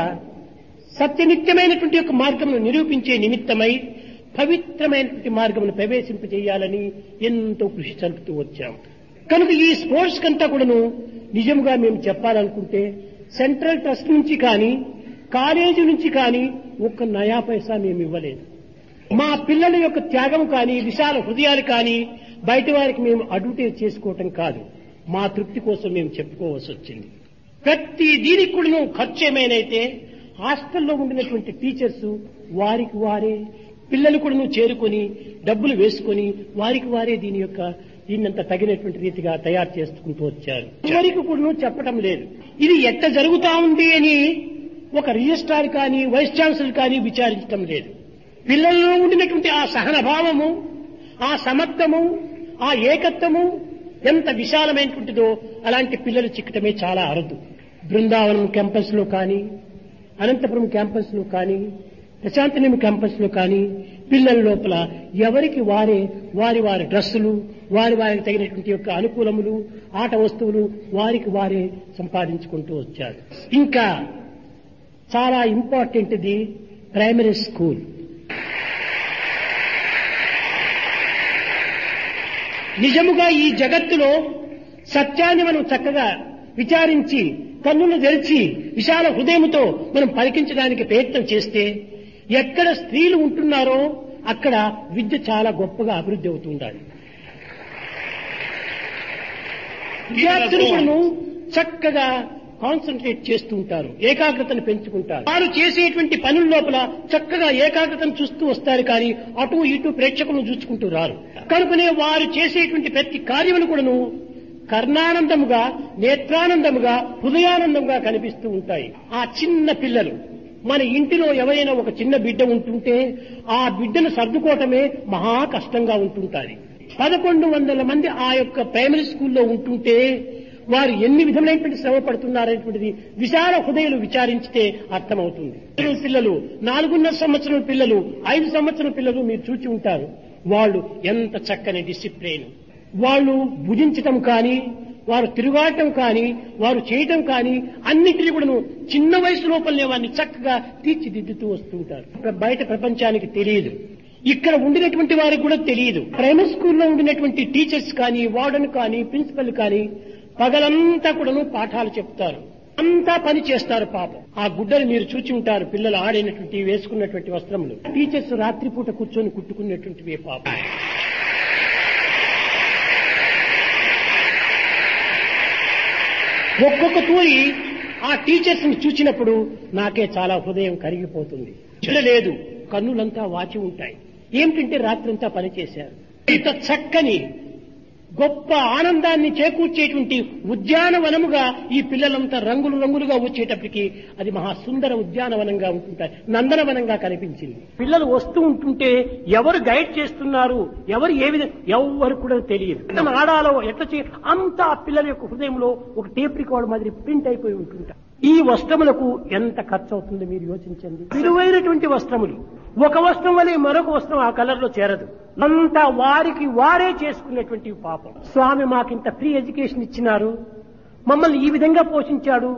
సత్యనిత్యమైనటువంటి యొక్క మార్గమును నిరూపించే నిమిత్తమై పవిత్రమైనటువంటి మార్గమును ప్రవేశింపజేయాలని ఎంతో కృషి జరుపుతూ వచ్చాం. కనుక ఈ స్పోర్ట్స్ కంతా కూడాను నిజంగా మేము చెప్పాలనుకుంటే సెంట్రల్ ట్రస్ట్ నుంచి కానీ, కాలేజీ నుంచి కానీ ఒక్క నయా పైసా మేము ఇవ్వలేదు. మా పిల్లల యొక్క త్యాగం కానీ, విశాల హృదయాలు కానీ బయట వారికి మేము అడ్వర్టైజ్ చేసుకోవటం కాదు, మా తృప్తి కోసం మేము చెప్పుకోవాల్సి వచ్చింది. ప్రతి దీనికి కూడా ఖర్చు ఏమైనైతే హాస్టల్లో ఉండినటువంటి టీచర్స్ వారికి వారే పిల్లలు కూడా చేరుకొని డబ్బులు వేసుకొని వారికి వారే దీన్నంత తగినటువంటి రీతిగా తయారు చేసుకుంటూ వచ్చారు. ఎవరికి కూడా చెప్పటం లేదు. ఇది ఎట్ట జరుగుతా ఉంది అని ఒక రిజిస్ట్రార్ కానీ వైస్ ఛాన్సలర్ కానీ విచారించడం లేదు. పిల్లల్లో ఉండినటువంటి ఆ సహనభావము, ఆ సమత్వము, ఆ ఏకత్వము ఎంత విశాలమైనటువంటిదో అలాంటి పిల్లలు చిక్కటమే చాలా అరుదు. బృందావనం క్యాంపస్ లో కానీ, అనంతపురం క్యాంపస్ లో కానీ, ప్రశాంతనిలయం క్యాంపస్ లో కానీ పిల్లల లోపల ఎవరికి వారే వారి వారి డ్రెస్సులు, వారికి తగినటువంటి యొక్క అనుకూలములు, ఆట వస్తువులు వారికి వారే సంపాదించుకుంటూ వచ్చారు. ఇంకా చాలా ఇంపార్టెంట్ ది ప్రైమరీ స్కూల్. నిజముగా ఈ జగత్తులో సత్యాన్ని మనం చక్కగా విచారించి కన్నులు తెరిచి విశాల హృదయంతో మనం పలికించడానికి ప్రయత్నం చేస్తే ఎక్కడ స్త్రీలు ఉంటున్నారో అక్కడ విద్య చాలా గొప్పగా అభివృద్ధి అవుతూ ఉండాలి. విద్యార్థులను చక్కగా కాన్సన్ట్రేట్ చేస్తూ ఉంటారు, ఏకాగ్రతను పెంచుకుంటారు. వారు చేసేటువంటి పనుల లోపల చక్కగా ఏకాగ్రతను చూస్తూ వస్తారు, కానీ అటు ఇటు ప్రేక్షకులను చూసుకుంటూ రారు. కనుకనే వారు చేసేటువంటి ప్రతి కార్యములు కూడాను కర్ణానందముగా, నేత్రానందముగా, హృదయానందముగా కనిపిస్తూ ఉంటాయి. ఆ చిన్న పిల్లలు మన ఇంటిలో ఎవరైనా ఒక చిన్న బిడ్డ ఉంటుంటే ఆ బిడ్డను సర్దుకోవటమే మహా కష్టంగా ఉంటుంటారు. 1100 మంది ఆ యొక్క ప్రైమరీ స్కూల్లో ఉంటుంటే వారు ఎన్ని విధములైనటువంటి శ్రమ పడుతున్నారనేటువంటిది విశాల హృదయాలు విచారించితే అర్థమవుతుంది. పిల్లలు 4.5 సంవత్సరాల పిల్లలు, 5 సంవత్సరాల పిల్లలు మీరు చూచి ఉంటారు. వాళ్ళు ఎంత చక్కని డిసిప్లిన్, వాళ్ళు భుజించటం కానీ, వారు తిరుగాటం కానీ, వారు చేయటం కానీ అన్నిటినీ కూడా చిన్న వయసు లోపలనే వారిని చక్కగా తీర్చిదిద్దుతూ వస్తుంటారు. బయట ప్రపంచానికి తెలియదు, ఇక్కడ ఉండినటువంటి వారికి కూడా తెలియదు. ప్రైమరీ స్కూల్లో ఉండినటువంటి టీచర్స్ కానీ, వార్డెన్ కానీ, ప్రిన్సిపల్ కానీ పగలంతా కూడా పాఠాలు చెప్తారు, అంతా పని చేస్తారు. పాపం ఆ గుడ్డలు మీరు చూచి ఉంటారు, పిల్లలు ఆడినటువంటి వేసుకున్నటువంటి వస్త్రములు. టీచర్స్ రాత్రిపూట కూర్చొని కుట్టుకున్నటువంటివి పాపం. ఒక్కొక్క తూరి ఆ టీచర్స్ ని చూచినప్పుడు నాకే చాలా హృదయం కరిగిపోతుంది. లేదు, కన్నులంతా వాచి ఉంటాయి. ఏమిటంటే రాత్రంతా పనిచేశారు. ఇంత చక్కని గొప్ప ఆనందాన్ని చేకూర్చేటువంటి ఉద్యానవనముగా ఈ పిల్లలంతా రంగులు రంగులుగా వచ్చేటప్పటికి అది మహాసుందర ఉద్యానవనంగా ఉంటుంటాయి, నందనవనంగా కనిపించింది. పిల్లలు వస్తూ ఉంటుంటే ఎవరు గైడ్ చేస్తున్నారు, ఎవరు ఏ విధంగా, ఎవరు కూడా తెలియదు. ఆడాలో ఎట్లా అంతా ఆ పిల్లల యొక్క హృదయంలో ఒక టేప్ రికార్డ్ మాదిరి ప్రింట్ అయిపోయి ఉంటుంటారు. ఈ వస్త్రములకు ఎంత ఖర్చు అవుతుందో మీరు యోచించండి. విలువైనటువంటి వస్త్రములు, ఒక వస్త్రం వల్ల మరొక వస్త్రం ఆ కలర్ లో చేరదు, అంతా వారికి వారే చేసుకున్నటువంటి పాపం. స్వామి మాకింత ఫ్రీ ఎడ్యుకేషన్ ఇచ్చినారు, మమ్మల్ని ఈ విధంగా పోషించాడు,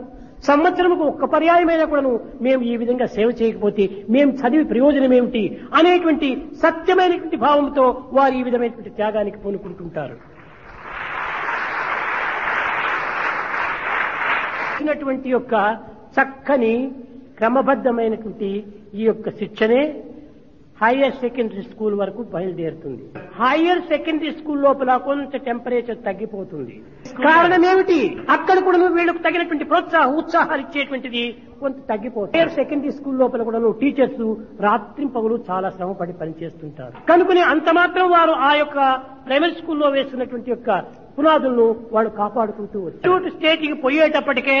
సంవత్సరంకు ఒక్క పర్యాయమైనా కూడాను మేము ఈ విధంగా సేవ చేయకపోతే మేము చదివి ప్రయోజనం ఏమిటి అనేటువంటి సత్యమైనటువంటి భావంతో వారు ఈ విధమైనటువంటి త్యాగానికి పూనుకుంటుంటారు. యొక్క చక్కని క్రమబద్ధమైనటువంటి ఈ యొక్క శిక్షణే హైయర్ సెకండరీ స్కూల్ వరకు బయలుదేరుతుంది. హైయర్ సెకండరీ స్కూల్ లోపల కొంత టెంపరేచర్ తగ్గిపోతుంది. కారణం ఏమిటి? అక్కడ కూడా వీళ్ళకు తగినటువంటి ఉత్సాహాలు ఇచ్చేటువంటిది కొంత తగ్గిపోతుంది. హైయర్ సెకండరీ స్కూల్ లోపల కూడా టీచర్స్ రాత్రి పగలు చాలా శ్రమపడి పనిచేస్తుంటారు. కనుకనే అంత మాత్రం వారు ఆ యొక్క ప్రైమరీ స్కూల్లో వేస్తున్నటువంటి యొక్క పునాదులను వాళ్ళు కాపాడుకుంటూ వచ్చారు. స్టేట్కి పోయేటప్పటికే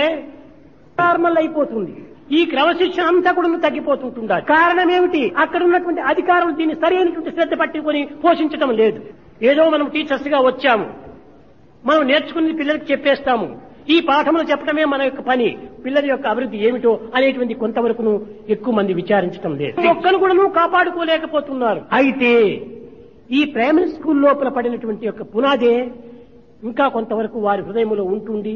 నార్మల్ అయిపోతుంది. ఈ క్రమశిక్షణ అంతా కూడా తగ్గిపోతుంటుండాలి. కారణం ఏమిటి? అక్కడ ఉన్నటువంటి అధికారులు దీన్ని సరైనటువంటి శ్రద్ధ పట్టుకొని పోషించడం లేదు. ఏదో మనం టీచర్స్ గా వచ్చాము, మనం నేర్చుకుని పిల్లలకి చెప్పేస్తాము, ఈ పాఠములు చెప్పడమే మన యొక్క పని, పిల్లల యొక్క అభివృద్ధి ఏమిటో అనేటువంటి కొంతవరకు ఎక్కువ మంది విచారించడం లేదు. ఒక్కరు కూడా కాపాడుకోలేకపోతున్నారు. అయితే ఈ ప్రైమరీ స్కూల్ లోపల పడినటువంటి యొక్క పునాదే ఇంకా కొంతవరకు వారి హృదయంలో ఉంటుంది.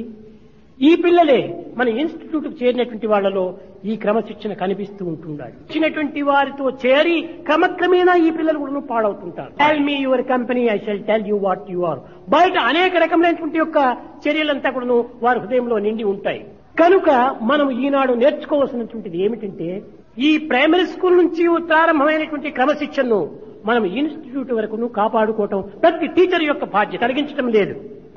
ఈ పిల్లలే మన ఇన్స్టిట్యూట్ కు చేరినటువంటి వాళ్లలో ఈ క్రమశిక్షణ కనిపిస్తూ ఉంటుండాలి. వచ్చినటువంటి వారితో చేరి క్రమక్రమేణా ఈ పిల్లలు కూడా పాడవుతుంటారు. Tell me your company, I shall tell you what you are. బయట అనేక రకమైనటువంటి యొక్క చర్యలంతా కూడా వారి హృదయంలో నిండి ఉంటాయి. కనుక మనం ఈనాడు నేర్చుకోవాల్సినటువంటిది ఏమిటంటే ఈ ప్రైమరీ స్కూల్ నుంచి ప్రారంభమైనటువంటి క్రమశిక్షణను మనం ఇన్స్టిట్యూట్ వరకు కాపాడుకోవటం ప్రతి టీచర్ యొక్క బాధ్యత. కలిగించడం లేదు.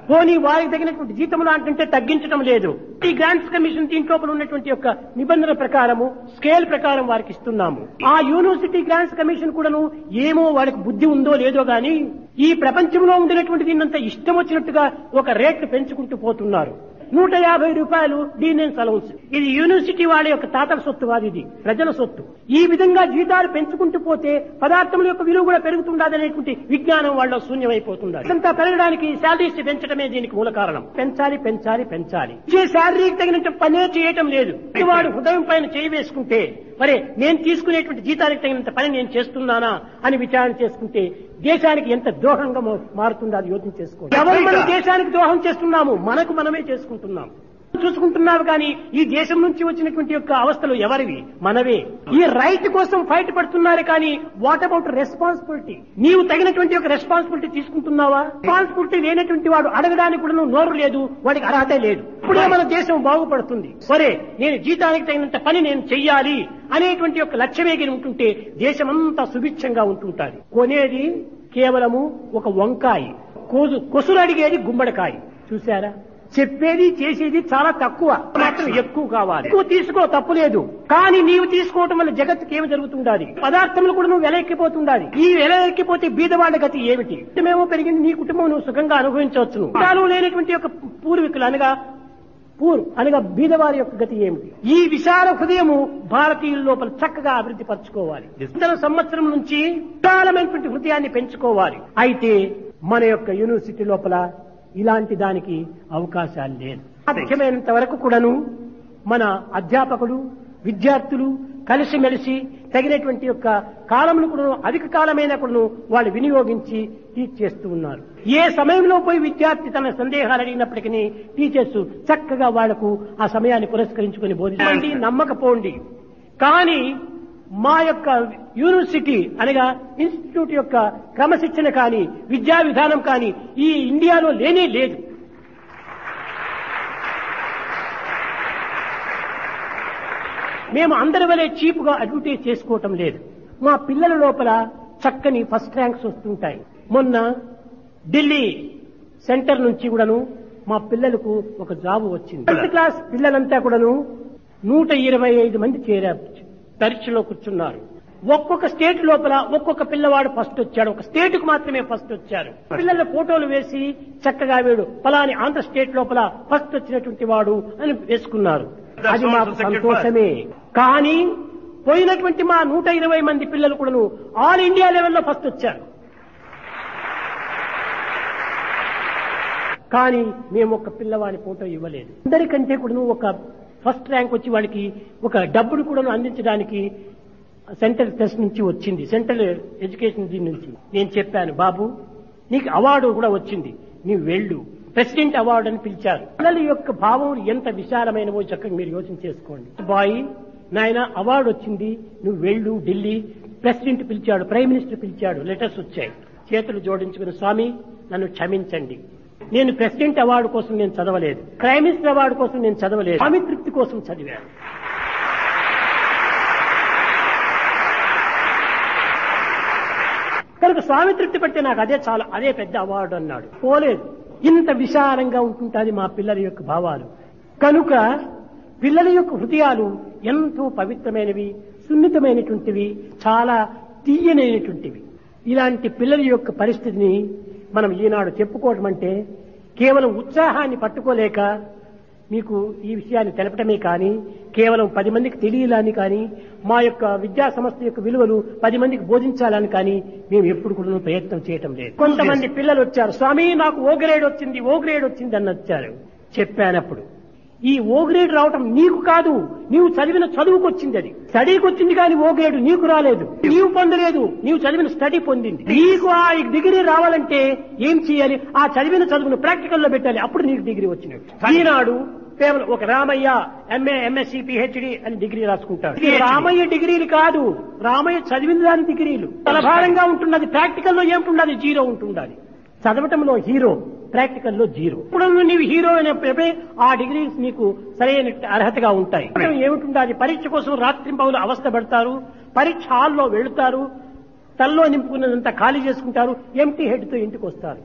పోనీ వారికి తగినటువంటి జీతం లాంటి తగ్గించడం లేదు. ఈ గ్రాంట్స్ కమిషన్ దీంట్లో ఉన్నటువంటి యొక్క నిబంధనల ప్రకారము స్కేల్ ప్రకారం వారికి ఇస్తున్నాము. ఆ యూనివర్సిటీ గ్రాంట్స్ కమిషన్ కూడాను ఏమో వాళ్ళకి బుద్ధి ఉందో లేదో గాని ఈ ప్రపంచంలో ఉండినటువంటి దీన్నంతా ఇష్టం వచ్చినట్టుగా ఒక రేట్లు పెంచుకుంటూ పోతున్నారు. 150 రూపాయలు డీనెన్స్ అలౌన్స్. ఇది యూనివర్సిటీ వాళ్ళ యొక్క తాతల సొత్తు కాదు, ఇది ప్రజల సొత్తు. ఈ విధంగా జీతాలు పెంచుకుంటూ పోతే పదార్థముల యొక్క విలువ కూడా పెరుగుతుండదనేటువంటి విజ్ఞానం వాళ్ళ శూన్యమైపోతున్నారు. ఇదంతా పెరగడానికి శాలరీస్ పెంచడమే దీనికి మూల కారణం. పెంచాలి పెంచాలి పెంచాలి. ఇచ్చే శాలరీకి తగినట్టు పనే చేయటం లేదు. వాడు హృదయం పైన చేయి వేసుకుంటే మరే నేను తీసుకునేటువంటి జీతానికి తగినంత పని నేను చేస్తున్నానా అని విచారణ చేసుకుంటే దేశానికి ఎంత ద్రోహంగా మారుతుందో అది యోచన చేసుకోండి. ఎవరు మనం దేశానికి ద్రోహం చేస్తున్నాము? మనకు మనమే చేసుకుంటున్నాము. చూసుకుంటున్నావు కానీ ఈ దేశం నుంచి వచ్చినటువంటి యొక్క అవస్థలు ఎవరివి? మనవే. ఈ రైట్ కోసం ఫైట్ పడుతున్నారు కానీ వాట్ అబౌట్ రెస్పాన్సిబిలిటీ? నీవు తగినటువంటి ఒక రెస్పాన్సిబిలిటీ తీసుకుంటున్నావా? రెస్పాన్సిబిలిటీ లేనటువంటి వాడు అడగడానికి కూడా నోరు లేదు, వాడికి అర్హత లేదు. ఇప్పుడే మన దేశం బాగుపడుతుంది. సరే నేను జీతానికి తగినంత పని నేను చెయ్యాలి అనేటువంటి ఒక లక్ష్యమే ఉంటుంటే దేశమంతా సుభిక్షంగా ఉంటుంటారు. కొనేది కేవలము ఒక వంకాయ, కొసురు అడిగేది గుమ్మడికాయ. చూశారా? చెప్పేది చేసేది చాలా తక్కువ, మాత్రం ఎక్కువ కావాలి. ఎక్కువ తీసుకో, తప్పులేదు. కానీ నీవు తీసుకోవటం వల్ల జగత్తుకి ఏమి జరుగుతుండాలి? పదార్థములు కూడా నువ్వు వెలెక్కిపోతుండాలి. ఈ వెలెక్కిపోతే బీదవాళ్ల గతి ఏమిటి? కుటుంబమేమో పెరిగింది, నీ కుటుంబం నువ్వు సుఖంగా అనుభవించవచ్చు. కుటుంబాలు లేనటువంటి యొక్క పూర్వీకులు అనగా బీదవారి యొక్క గతి ఏమిటి? ఈ విశాల హృదయము భారతీయుల లోపల చక్కగా అభివృద్ధి పరచుకోవాలి. 100 సంవత్సరం నుంచి విశాలమైనటువంటి హృదయాన్ని పెంచుకోవాలి. అయితే మన యొక్క యూనివర్సిటీ లోపల ఇలాంటి దానికి అవకాశాలు లేదు. సాధ్యమైనంత వరకు కూడాను మన అధ్యాపకులు విద్యార్థులు కలిసిమెలిసి తగినటువంటి యొక్క కాలమును కూడా అధిక కాలమైన కూడా వాళ్ళు వినియోగించి టీచ్ చేస్తూ ఉన్నారు. ఏ సమయంలో పోయి విద్యార్థి తన సందేహాలు అడిగినప్పటికీ టీచర్స్ చక్కగా వాళ్లకు ఆ సమయాన్ని పురస్కరించుకుని బోధించండి, నమ్మకపోండి. కానీ మా యొక్క యూనివర్సిటీ అనగా ఇన్స్టిట్యూట్ యొక్క క్రమశిక్షణ కానీ విద్యా విధానం కానీ ఈ ఇండియాలో లేనే లేదు. మేము అందరి వలె చీప్ గా అడ్వర్టైజ్ చేసుకోవటం లేదు. మా పిల్లల లోపల చక్కని ఫస్ట్ ర్యాంక్స్ వస్తుంటాయి. మొన్న ఢిల్లీ సెంటర్ నుంచి కూడాను మా పిల్లలకు ఒక జాబ్ వచ్చింది. 10th క్లాస్ పిల్లలంతా కూడాను 125 మంది చేరారు. పరీక్షలో కూర్చున్నారు. ఒక్కొక్క స్టేట్ లోపల ఒక్కొక్క పిల్లవాడు ఫస్ట్ వచ్చాడు. ఒక స్టేట్ కు మాత్రమే ఫస్ట్ వచ్చారు. పిల్లల ఫోటోలు వేసి చక్కగా వీడు ఫలాని ఆంధ్ర స్టేట్ లోపల ఫస్ట్ వచ్చినటువంటి వాడు అని వేసుకున్నారు. అది మాకు సంతోషమే. కానీ పోయినటువంటి మా 120 మంది పిల్లలు కూడాను ఆల్ ఇండియా లెవెల్లో ఫస్ట్ వచ్చారు. కానీ మేము ఒక పిల్లవాడి ఫోటో ఇవ్వలేదు. అందరికంటే కూడా ఒక ఫస్ట్ ర్యాంక్ వచ్చి వాడికి ఒక డబ్బును కూడా అందించడానికి సెంట్రల్ ట్రస్ట్ నుంచి వచ్చింది, సెంట్రల్ ఎడ్యుకేషన్ దీని నుంచి. నేను చెప్పాను, బాబు నీకు అవార్డు కూడా వచ్చింది, నీవు వెళ్ళు, ప్రెసిడెంట్ అవార్డు అని పిలిచారు. పిల్లల యొక్క భావం ఎంత విశాలమైనవో చక్కగా మీరు యోచన చేసుకోండి. బాయ్ నాయన అవార్డు వచ్చింది, నువ్వు వెళ్ళు ఢిల్లీ, ప్రెసిడెంట్ పిలిచాడు, ప్రైమ్ మినిస్టర్ పిలిచాడు, లెటర్స్ వచ్చాయి. చేతులు జోడించుకుని స్వామి నన్ను క్షమించండి, నేను ప్రెసిడెంట్ అవార్డు కోసం నేను చదవలేదు, ప్రైమ్ మినిస్టర్ అవార్డు కోసం నేను చదవలేదు, స్వామి తృప్తి కోసం చదివాను. కనుక స్వామి తృప్తి పడితే నాకు అదే చాలా, అదే పెద్ద అవార్డు అన్నాడు. పోలేదు. ఇంత విశాలంగా ఉంటుంటుంది మా పిల్లల యొక్క భావాలు. కనుక పిల్లల యొక్క హృదయాలు ఎంతో పవిత్రమైనవి, సున్నితమైనటువంటివి, చాలా తీయనైనటువంటివి. ఇలాంటి పిల్లల యొక్క పరిస్థితిని మనం ఈనాడు చెప్పుకోవటం అంటే కేవలం ఉత్సాహాన్ని పట్టుకోలేక మీకు ఈ విషయాన్ని తెలపటమే కానీ, కేవలం 10 మందికి తెలియాలని కానీ, మా యొక్క విద్యా సంస్థ యొక్క విలువలు 10 మందికి బోధించాలని కానీ మేము ఎప్పుడు కూడా ప్రయత్నం చేయటం లేదు. కొంతమంది పిల్లలు వచ్చారు, స్వామి నాకు ఓ గ్రేడ్ వచ్చింది, ఓ గ్రేడ్ వచ్చింది అని వచ్చారు. చెప్పానప్పుడు ఈ ఓ గ్రేడ్ రావటం నీకు కాదు, నీవు చదివిన చదువుకు వచ్చింది. అది స్టడీకి వచ్చింది కానీ ఓ గ్రేడ్ నీకు రాలేదు, నీవు పొందలేదు, నీవు చదివిన స్టడీ పొందింది. నీకు ఆ డిగ్రీ రావాలంటే ఏం చేయాలి? ఆ చదివిన చదువును ప్రాక్టికల్ లో పెట్టాలి, అప్పుడు నీకు డిగ్రీ వచ్చినట్టు. ఈనాడు కేవలం ఒక రామయ్య ఎంఏ ఎంఎస్సి పిహెచ్డి అని డిగ్రీ రాసుకుంటాడు. రామయ్య డిగ్రీలు కాదు, రామయ్య చదివిన దాని డిగ్రీలు. తలభారంగా ఉంటున్నది, ప్రాక్టికల్లో ఏముంటున్నది? జీరో ఉంటుండాలి. చదవటంలో హీరో, ప్రాక్టికల్లో జీరో. ఇప్పుడు నీవు హీరో అయినప్పుడే ఆ డిగ్రీస్ నీకు సరైన అర్హతగా ఉంటాయి. ఏమిటుండాలి? పరీక్ష కోసం రాత్రింపవులు అవస్థ పడతారు, పరీక్ష హాల్లో వెళుతారు, తల్లో నింపుకున్నదంతా ఖాళీ చేసుకుంటారు, ఎంటీ హెడ్ తో ఇంటికి వస్తారు.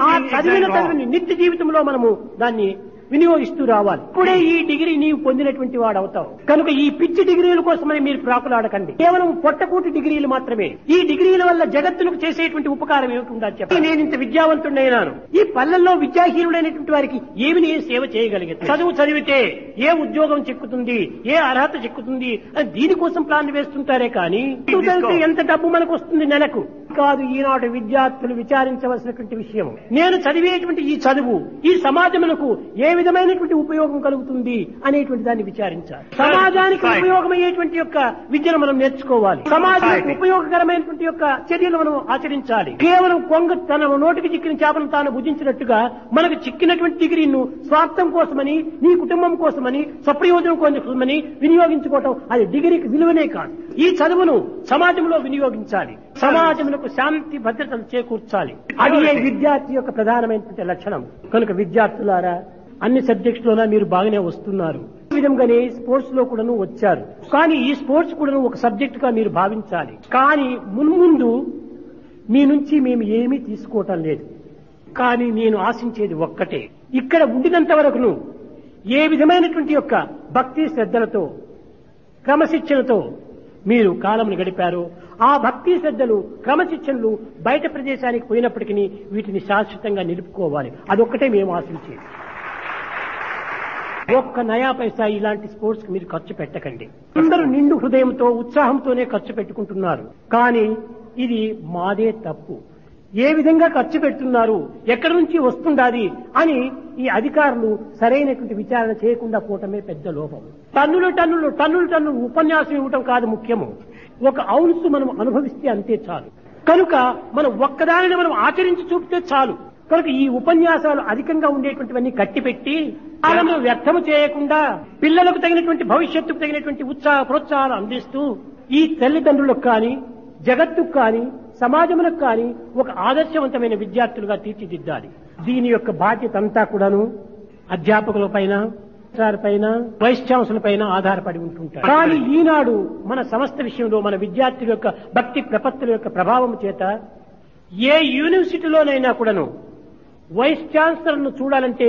ఆ చదివిన చదువుని నిత్య జీవితంలో మనము దాన్ని వినియోగిస్తూ రావాలి. ఇప్పుడే ఈ డిగ్రీ నీవు పొందినటువంటి వాడు అవుతావు. కనుక ఈ పిచ్చి డిగ్రీల కోసమని మీరు ప్రాకులాడకండి. కేవలం పొట్టకూటి డిగ్రీలు మాత్రమే. ఈ డిగ్రీల వల్ల జగత్తులకు చేసేటువంటి ఉపకారం ఏమిటి ఉండాలి చెప్పండి. నేను ఇంత విద్యావంతుడైనాను, ఈ పల్లెల్లో విద్యాహీనుడైనటువంటి వారికి ఏమి సేవ చేయగలిగాను? చదువు చదివితే ఏ ఉద్యోగం చిక్కుతుంది, ఏ అర్హత చిక్కుతుంది అని దీనికోసం ప్లాన్ వేస్తుంటారే కానీ ఎంత డబ్బు మనకు వస్తుంది నెలకు కాదు ఈనాడు విద్యార్థులు విచారించవలసినటువంటి విషయం. నేను చదివేటువంటి ఈ చదువు ఈ సమాజమునకు ఏ విధమైనటువంటి ఉపయోగం కలుగుతుంది అనేటువంటి దాన్ని విచారించాలి. సమాజానికి ఉపయోగమయ్యేటువంటి యొక్క విద్యను మనం నేర్చుకోవాలి. సమాజానికి ఉపయోగకరమైనటువంటి యొక్క చర్యలు మనం ఆచరించాలి. కేవలం కొంగ తన నోటికి చిక్కిన చేపను తాను భుజించినట్టుగా మనకు చిక్కినటువంటి డిగ్రీను స్వార్థం కోసమని, నీ కుటుంబం కోసమని, స్వప్రయోజనం కోసమని వినియోగించుకోవటం అది డిగ్రీకి విలువనే కాదు. ఈ చదువును సమాజంలో వినియోగించాలి. సమాజమునకు శాంతి భద్రతలు చేకూర్చాలి. అది విద్యార్థి యొక్క ప్రధానమైనటువంటి లక్షణం. కనుక విద్యార్థులారా, అన్ని సబ్జెక్ట్స్ లోనా మీరు బాగానే వస్తున్నారు. ఈ విధంగానే స్పోర్ట్స్ లో కూడాను వచ్చారు. కానీ ఈ స్పోర్ట్స్ కూడాను ఒక సబ్జెక్ట్ గా మీరు భావించాలి. కానీ మున్ముందు మీ నుంచి మేము ఏమీ తీసుకోవటం లేదు. కానీ నేను ఆశించేది ఒక్కటే, ఇక్కడ ఉండినంత వరకును ఏ విధమైనటువంటి యొక్క భక్తి శ్రద్ధలతో క్రమశిక్షణతో మీరు కాలమును గడిపారు. ఆ భక్తి శ్రద్ధలు క్రమశిక్షణలు బయట ప్రదేశానికి పోయినప్పటికీ వీటిని శాశ్వతంగా నిలుపుకోవాలి. అదొక్కటే మేము ఆశించేది. ఒక్క నయా పైసా ఇలాంటి స్పోర్ట్స్ కి మీరు ఖర్చు పెట్టకండి. అందరూ నిండు హృదయంతో ఉత్సాహంతోనే ఖర్చు పెట్టుకుంటున్నారు. కానీ ఇది మాదే తప్పు. ఏ విధంగా ఖర్చు పెడుతున్నారు, ఎక్కడి నుంచి వస్తుండాది అని ఈ అధికారులు సరైనటువంటి విచారణ చేయకుండా పోవటమే పెద్ద లోపం. టన్నులు ఉపన్యాసం ఇవ్వటం కాదు ముఖ్యము. ఒక ఔన్స్ మనం అనుభవిస్తే అంతే చాలు. కనుక మనం ఒక్కదానిని మనం ఆచరించి చూపితే చాలు. కనుక ఈ ఉపన్యాసాలు అధికంగా ఉండేటువంటివన్నీ కట్టిపెట్టి కాలంలో వ్యర్థము చేయకుండా పిల్లలకు తగినటువంటి భవిష్యత్తుకు తగినటువంటి ప్రోత్సాహాలు అందిస్తూ ఈ తల్లిదండ్రులకు కానీ జగత్తుకు కానీ సమాజములకు కానీ ఒక ఆదర్శవంతమైన విద్యార్థులుగా తీర్చిదిద్దాలి. దీని యొక్క బాధ్యత అంతా కూడాను అధ్యాపకుల పైన, పైన, వైస్ ఛాన్సలర్ పైన ఆధారపడి ఉంటుంటారు. కానీ ఈనాడు మన సంస్థ విషయంలో మన విద్యార్థుల యొక్క భక్తి ప్రపత్తుల యొక్క ప్రభావం చేత ఏ యూనివర్సిటీలోనైనా కూడాను వైస్ ఛాన్సలర్ ను చూడాలంటే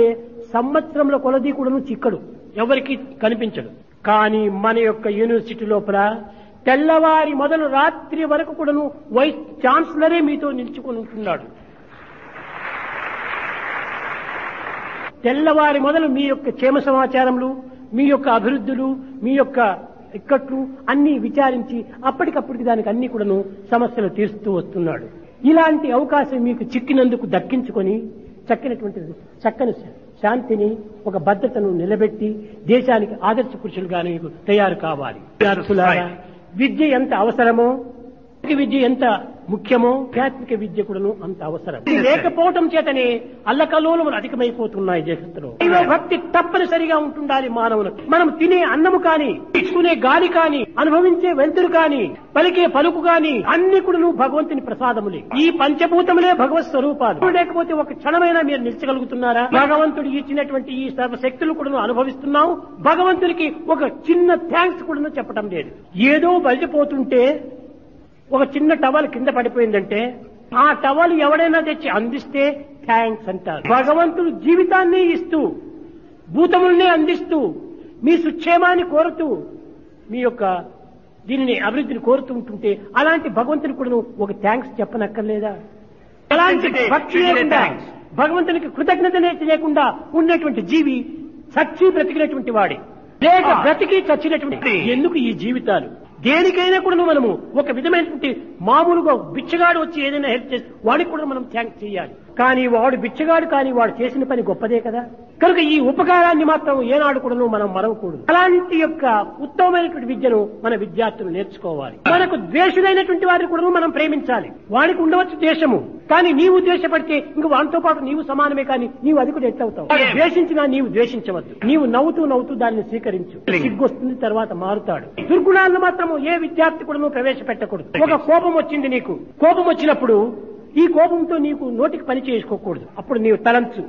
సంవత్సరంలో కొలది కూడాను చిక్కడు, ఎవరికి కనిపించడు. కానీ మన యొక్క యూనివర్సిటీ లోపల తెల్లవారి మొదలు రాత్రి వరకు కూడాను వైస్ ఛాన్సలరే మీతో నిలుచుకొని ఉంటున్నాడు. తెల్లవారి మొదలు మీ యొక్క క్షేమ సమాచారములు, మీ యొక్క అభివృద్ధులు, మీ యొక్క ఇక్కట్లు అన్ని విచారించి అప్పటికప్పటికి దానికి అన్ని కూడాను సమస్యలు తీరుస్తూ వస్తున్నాడు. ఇలాంటి అవకాశం మీకు చిక్కినందుకు దక్కించుకొని చక్కని శాంతిని, ఒక భద్రతను నిలబెట్టి దేశానికి ఆదర్శ పురుషులుగా మీకు తయారు కావాలి. విద్య ఎంత అవసరమో, విద్య ఎంత ముఖ్యమో ఆధ్యాత్మిక విద్య కూడాను అంత అవసరం. లేకపోవటం చేతనే అల్లకల్లోలములు అధికమైపోతున్నాయి జగత్తులో. భక్తి తప్పనిసరిగా ఉంటుండాలి మానవులకు. మనం తినే అన్నము కాని, తీసుకునే గాలి కాని, అనుభవించే వెలుతురు కాని, పలికే పలుకు కాని అన్ని కూడాను భగవంతుని ప్రసాదములే. ఈ పంచభూతములే భగవత్ స్వరూపాలు. లేకపోతే ఒక క్షణమైనా మీరు నిలిచగలుగుతున్నారా? భగవంతుడు ఇచ్చినటువంటి ఈ సర్వశక్తులు కూడాను అనుభవిస్తున్నాం. భగవంతునికి ఒక చిన్న థ్యాంక్స్ కూడాను చెప్పడం లేదు. ఏదో బయటపోతుంటే ఒక చిన్న టవల్ కింద పడిపోయిందంటే ఆ టవల్ ఎవడైనా తెచ్చి అందిస్తే థ్యాంక్స్ అంటారు. భగవంతుడు జీవితాన్ని ఇస్తూ, భూతముల్ని అందిస్తూ, మీ సుక్షేమాన్ని కోరుతూ, మీ యొక్క దీనిని అభివృద్ధిని కోరుతూ ఉంటుంటే అలాంటి భగవంతుని కూడా ఒక థ్యాంక్స్ చెప్పనక్కర్లేదా? అలాంటి భక్తి లేకుండా, భగవంతునికి కృతజ్ఞత లేకుండా ఉన్నటువంటి జీవి చచ్చి బ్రతికినటువంటి వాడి, లేక బ్రతికి చచ్చినటువంటి ఎందుకు ఈ జీవితాలు? దేనికైనా కూడా మనము ఒక విధమైనటువంటి మామూలుగా బిచ్చగాడు వచ్చి ఏదైనా హెల్ప్ చేసి వాడికి కూడా మనం థ్యాంక్స్ చేయాలి. కానీ వాడు బిచ్చగాడు, కానీ వాడు చేసిన పని గొప్పదే కదా. కనుక ఈ ఉపకారాన్ని మాత్రం ఏనాడు కూడా మనం మరవకూడదు. అలాంటి యొక్క ఉత్తమమైనటువంటి విద్యను మన విద్యార్థులు నేర్చుకోవాలి. మనకు ద్వేషులైనటువంటి వారిని కూడా మనం ప్రేమించాలి. వాడికి ఉండవచ్చు ద్వేషము, కానీ నీవు ద్వేషపడితే ఇంక వాటితో పాటు నీవు సమానమే, కానీ నీవు అది కూడా ఎట్లవుతావు. ద్వేషించినా నీవు ద్వేషించవద్దు. నీవు నవ్వుతూ దాన్ని స్వీకరించు. సిగ్గొస్తుంది, తర్వాత మారుతాడు. దుర్గుణాలను మాత్రము ఏ విద్యార్థి కూడా ప్రవేశపెట్టకూడదు. ఒక కోపం వచ్చింది నీకు, కోపం వచ్చినప్పుడు ఈ కోపంతో నీకు నోటికి పని చేసుకోకూడదు. అప్పుడు నీవు తలంచు,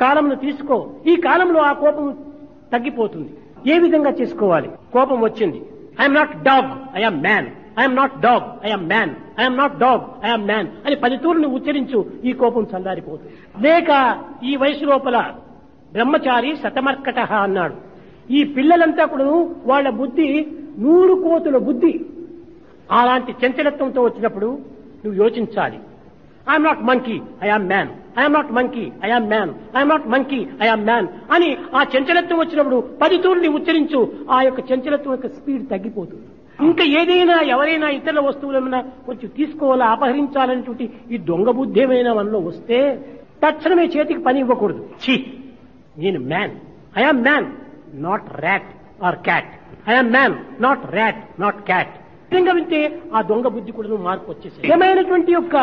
కాలంను తీసుకో. ఈ కాలంలో ఆ కోపం తగ్గిపోతుంది. ఏ విధంగా చేసుకోవాలి? కోపం వచ్చింది, I'm not dog, I'm man. I'm not dog, I'm man, I'm not dog, I'm man అని 10 తూర్లు ఉచ్చరించు, ఈ కోపం చల్లారిపోతుంది. లేక ఈ వయసు లోపల బ్రహ్మచారి శతమర్కట అన్నాడు. ఈ పిల్లలంతా కూడా వాళ్ళ బుద్ధి 100 కోతుల బుద్ధి. అలాంటి చంచలత్వంతో వచ్చినప్పుడు నువ్వు యోచించాలి. I'm not monkey, I'm man, I'm not monkey, I'm man, I'm not monkey, I'm man అని ఆ చంచలత్వం వచ్చినప్పుడు 10 తూర్లు ఉచ్చరించు, ఆ యొక్క చంచలత్వం యొక్క స్పీడ్ తగ్గిపోతుంది. ఇంకా ఏదైనా ఎవరైనా ఇతరుల వస్తువులన్నా కొంచెం తీసుకోవాలా, అపహరించాలనేటువంటి ఈ దొంగ బుద్ధి ఏమైనా మనలో వస్తే తక్షణమే చేతికి పని ఇవ్వకూడదు. ఛీ, నేను man, I'm man, not rat or cat, I'm man, not rat, not cat. విధంగా వింటే ఆ దొంగ బుద్ధి కూడా మార్పు వచ్చేసి ఏమైనటువంటి యొక్క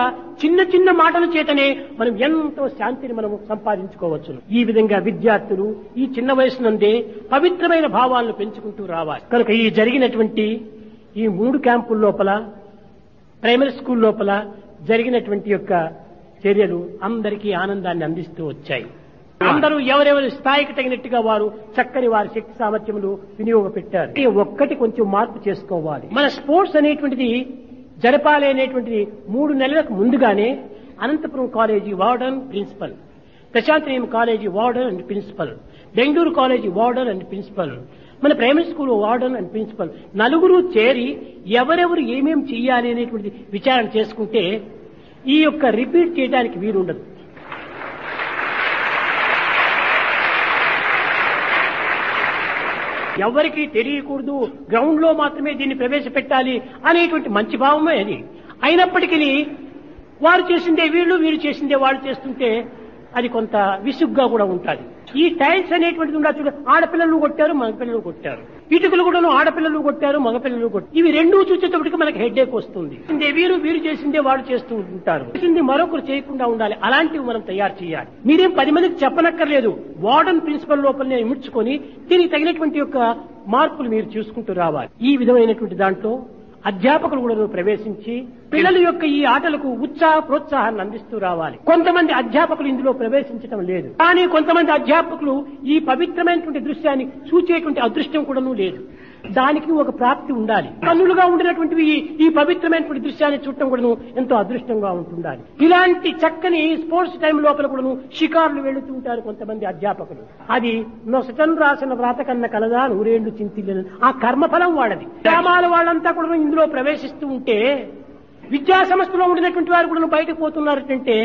చిన్న చిన్న మాటల చేతనే మనం ఎంతో శాంతిని మనం సంపాదించుకోవచ్చు. ఈ విధంగా విద్యార్థులు ఈ చిన్న వయసు నుండే పవిత్రమైన భావాలను పెంచుకుంటూ రావాలి. కనుక ఈ జరిగినటువంటి ఈ 3 క్యాంపుల లోపల, ప్రైమరీ స్కూల్ లోపల జరిగినటువంటి యొక్క చర్యలు అందరికీ ఆనందాన్ని అందిస్తూ వచ్చాయి. అందరూ ఎవరెవరి స్థాయికి తగినట్టుగా వారు చక్కని వారి శక్తి సామర్థ్యములు వినియోగపెట్టారు. ఒక్కటి కొంచెం మార్పు చేసుకోవాలి. మన స్పోర్ట్స్ అనేటువంటిది జరపాలి అనేటువంటిది 3 నెలలకు ముందుగానే Anantapuram college warden principal, Prasanthi Nilayam college warden and principal, Bengaluru college warden and principal, మన primary school warden and principal నలుగురు చేరి ఎవరెవరు ఏమేమి చెయ్యాలి అనేటువంటి విచారణ చేసుకుంటే ఈ యొక్క రిపీట్ చేయడానికి వీలుండదు. ఎవరికి తెలియకూడదు, గ్రౌండ్ లో మాత్రమే దీన్ని ప్రవేశపెట్టాలి అనేటువంటి మంచి భావమే అది. అయినప్పటికీ వారు చేసిందే వీళ్ళు, వీరు చేసిందే వాళ్ళు చేస్తుంటే అది కొంత విసుగ్గా కూడా ఉంటుంది. ఈ టైల్స్ అనేటువంటిది ఉండా చూడ, ఆడపిల్లలు కొట్టారు, మగపిల్లలు కొట్టారు, ఇటుకలు కూడా ఆడపిల్లలు కొట్టారు, మగపిల్లలు కొట్టారు. ఇవి రెండూ చూసేటప్పటికి మనకి హెడ్ఏక్ వస్తుంది. వీరు వీరు చేసిందే వాళ్ళు చేస్తూ ఉంటారు, చేసింది మరొకరు చేయకుండా ఉండాలి. అలాంటివి మనం తయారు చేయాలి. మీరేం 10 మందికి చెప్పనక్కర్లేదు. వార్డన్ ప్రిన్సిపల్ లోపలనే ఇముడ్చుకొని దీనికి తగినటువంటి యొక్క మార్పులు మీరు చూసుకుంటూ రావాలి. ఈ విధమైనటువంటి దాంట్లో అధ్యాపకులు కూడా ప్రవేశించి పిల్లల యొక్క ఈ ఆటలకు ఉత్సాహ ప్రోత్సాహాన్ని అందిస్తూ రావాలి. కొంతమంది అధ్యాపకులు ఇందులో ప్రవేశించడం లేదు, కానీ కొంతమంది అధ్యాపకులు ఈ పవిత్రమైనటువంటి దృశ్యాన్ని చూచేటువంటి అదృష్టం కూడాను లేదు. దానికి ఒక ప్రాప్తి ఉండాలి. కన్నులుగా ఉండినటువంటివి ఈ పవిత్రమైనటువంటి దృశ్యాన్ని చూడటం కూడాను ఎంతో అదృష్టంగా ఉంటుండాలి. ఇలాంటి చక్కని స్పోర్ట్స్ టైం లోపల కూడాను షికారులు వెళుతుంటారు కొంతమంది అధ్యాపకులు. అది నొసటన్ రాసిన వ్రాత కన్న కలదా 100 ఏళ్లు చింతిల్లని ఆ కర్మఫలం వాడది. గ్రామాల వాళ్ళంతా కూడా ఇందులో ప్రవేశిస్తూ ఉంటే విద్యా సంస్థలో ఉండినటువంటి వారు కూడా బయటకు పోతున్నారంటే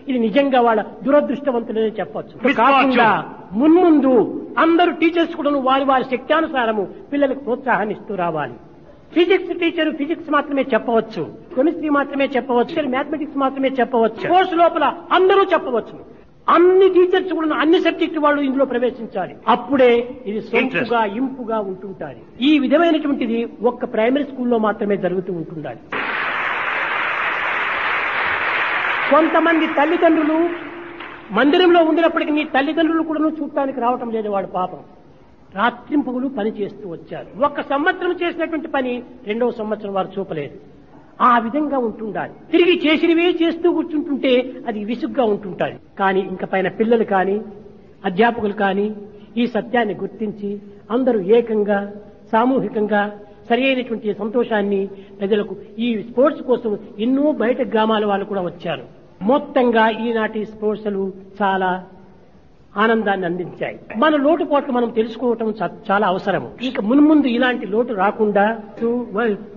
ఇది నిజంగా వాళ్ళ దురదృష్టవంతులనే చెప్పొచ్చు. కాకుండా మున్ముందు అందరూ టీచర్స్ కూడా వారి వారి శక్త్యానుసారము పిల్లలకు ప్రోత్సాహాన్ని ఇస్తూ రావాలి. ఫిజిక్స్ టీచర్ ఫిజిక్స్ మాత్రమే చెప్పవచ్చు, కెమిస్ట్రీ మాత్రమే చెప్పవచ్చు, మ్యాథమెటిక్స్ మాత్రమే చెప్పవచ్చు. కోర్సు లోపల అందరూ చెప్పవచ్చు. అన్ని టీచర్స్ కూడా అన్ని సబ్జెక్టు వాళ్ళు ఇందులో ప్రవేశించాలి. అప్పుడే ఇది సొంపుగా ఇంపుగా ఉంటుంటారు. ఈ విధమైనటువంటిది ఒక్క ప్రైమరీ స్కూల్లో మాత్రమే జరుగుతూ ఉంటుండాలి. కొంతమంది తల్లిదండ్రులు మందిరంలో ఉండినప్పటికీ నీ తల్లిదండ్రులు కూడా చూడటానికి రావటం లేదు. వాడు పాపం రాత్రింపగులు పని చేస్తూ వచ్చారు. 1 సంవత్సరం చేసినటువంటి పని 2వ సంవత్సరం వారు చూపలేదు. ఆ విధంగా ఉంటుండాలి. తిరిగి చేసినవే చేస్తూ కూర్చుంటుంటే అది విసుగ్గా ఉంటుంటారు. కానీ ఇంక పైన పిల్లలు కానీ అధ్యాపకులు కానీ ఈ సత్యాన్ని గుర్తించి అందరూ ఏకంగా సామూహికంగా సరి అయినటువంటి సంతోషాన్ని ప్రజలకు ఈ స్పోర్ట్స్ కోసం ఎన్నో బయట గ్రామాల వాళ్ళు కూడా వచ్చారు. మొత్తంగా ఈనాటి స్పోర్ట్స్లు చాలా ఆనందాన్ని అందించాయి. మన లోటుపాట్లు మనం తెలుసుకోవటం చాలా అవసరం. ఇక మున్ముందు ఇలాంటి లోటు రాకుండా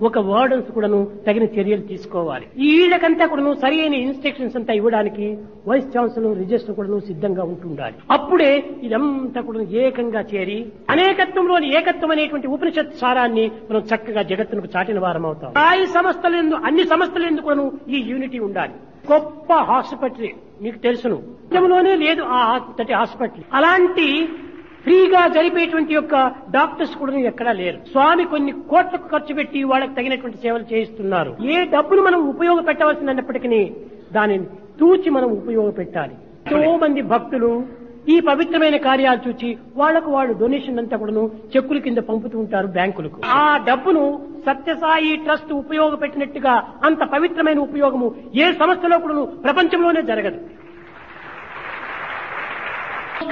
ఒక వార్డన్స్ కూడాను తగిన చర్యలు తీసుకోవాలి. ఈ వీళ్ళకంతా కూడాను సరి అయిన ఇన్స్ట్రక్షన్స్ అంతా ఇవ్వడానికి వైస్ ఛాన్సలర్ రిజిస్టర్ కూడాను సిద్ధంగా ఉంటుండాలి. అప్పుడే ఇదంతా కూడా ఏకంగా చేరి అనేకత్వంలోని ఏకత్వం అనేటువంటి ఉపనిషత్ సారాన్ని మనం చక్కగా జగత్తునకు చాటిన వారం అవుతాం. అన్ని సంస్థలందు కూడాను ఈ యూనిటీ ఉండాలి. గొప్ప హాస్పిటల్ మీకు తెలుసును, దేశంలోనే లేదు ఆ హాస్పిటల్. అలాంటి ఫ్రీగా జరిపేటువంటి యొక్క డాక్టర్స్ కూడా ఎక్కడా లేరు. స్వామి కొన్ని కోట్లకు ఖర్చు పెట్టి వాళ్ళకి తగినటువంటి సేవలు చేయిస్తున్నారు. ఏ డబ్బును మనం ఉపయోగపెట్టవలసినప్పటికీ దానిని తూచి మనం ఉపయోగపెట్టాలి. ఎంతో మంది భక్తులు ఈ పవిత్రమైన కార్యాలు చూచి వాళ్లకు వాళ్ళు డొనేషన్ అంతా కూడాను చెక్కుల కింద పంపుతూ ఉంటారు బ్యాంకులకు. ఆ డబ్బును సత్యసాయి ట్రస్ట్ ఉపయోగపెట్టినట్టుగా అంత పవిత్రమైన ఉపయోగము ఏ సంస్థలో కూడాను ప్రపంచంలోనే జరగదు.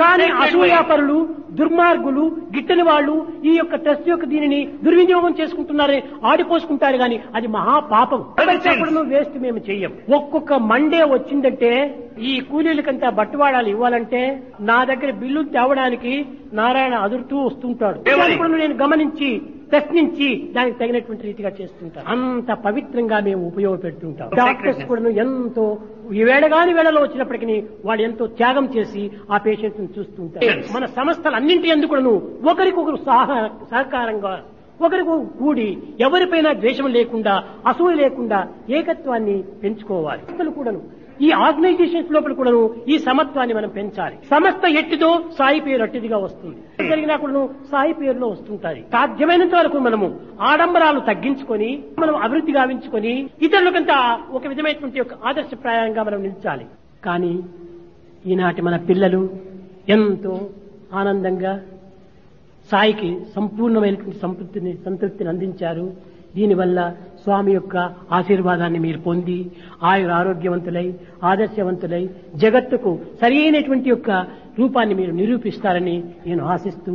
కానీ అసూయాపరులు, దుర్మార్గులు, గిట్టని వాళ్ళు ఈ యొక్క టెస్ట్ యొక్క దీనిని దుర్వినియోగం చేసుకుంటున్నారని ఆడిపోసుకుంటారు గాని అది మహాపాపం. వేస్ట్ మేము చెయ్యం. ఒక్కొక్క మండే వచ్చిందంటే ఈ కూలీలకంతా బట్టువాడాలు ఇవ్వాలంటే నా దగ్గర బిల్లు తేవడానికి నారాయణ అదురుతూ వస్తుంటాడు. నేను గమనించి ప్రశ్నించి దానికి తగినటువంటి రీతిగా చేస్తుంటాం. అంత పవిత్రంగా మేము ఉపయోగపెడుతుంటాం. డాక్టర్స్ కూడా ఎంతో వేళగాని వేళలో వచ్చినప్పటికీ వాళ్ళు ఎంతో త్యాగం చేసి ఆ పేషెంట్ ను చూస్తుంటారు. మన సంస్థలు అన్నింటి ఎందుకు ఒకరికొకరు సహకారంగా ఒకరికి కూడి ఎవరిపైన ద్వేషం లేకుండా, అసూయ లేకుండా ఏకత్వాన్ని పెంచుకోవాలి. అసలు కూడాను ఈ ఆర్గనైజేషన్స్ లోపల కూడాను ఈ సమత్వాన్ని మనం పెంచాలి. సంస్థ ఎట్టిదో సాయి పేరు అట్టిదిగా వస్తుంది. జరిగినా కూడాను సాయి పేరులో వస్తుంటాయి. సాధ్యమైనంత వరకు మనము ఆడంబరాలు తగ్గించుకొని మనం అభివృద్ధి గావించుకొని ఇతరులకంతా ఒక విధమైనటువంటి ఒక ఆదర్శప్రాయంగా మనం నిలిచాలి. కానీ ఈనాటి మన పిల్లలు ఎంతో ఆనందంగా సాయికి సంపూర్ణమైనటువంటి సంతృప్తిని అందించారు. దీనివల్ల స్వామి యొక్క ఆశీర్వాదాన్ని మీరు పొంది ఆరోగ్యవంతులై ఆదర్శవంతులై జగత్తుకు సరి అయినటువంటి యొక్క రూపాన్ని మీరు నిరూపిస్తారని నేను ఆశిస్తూ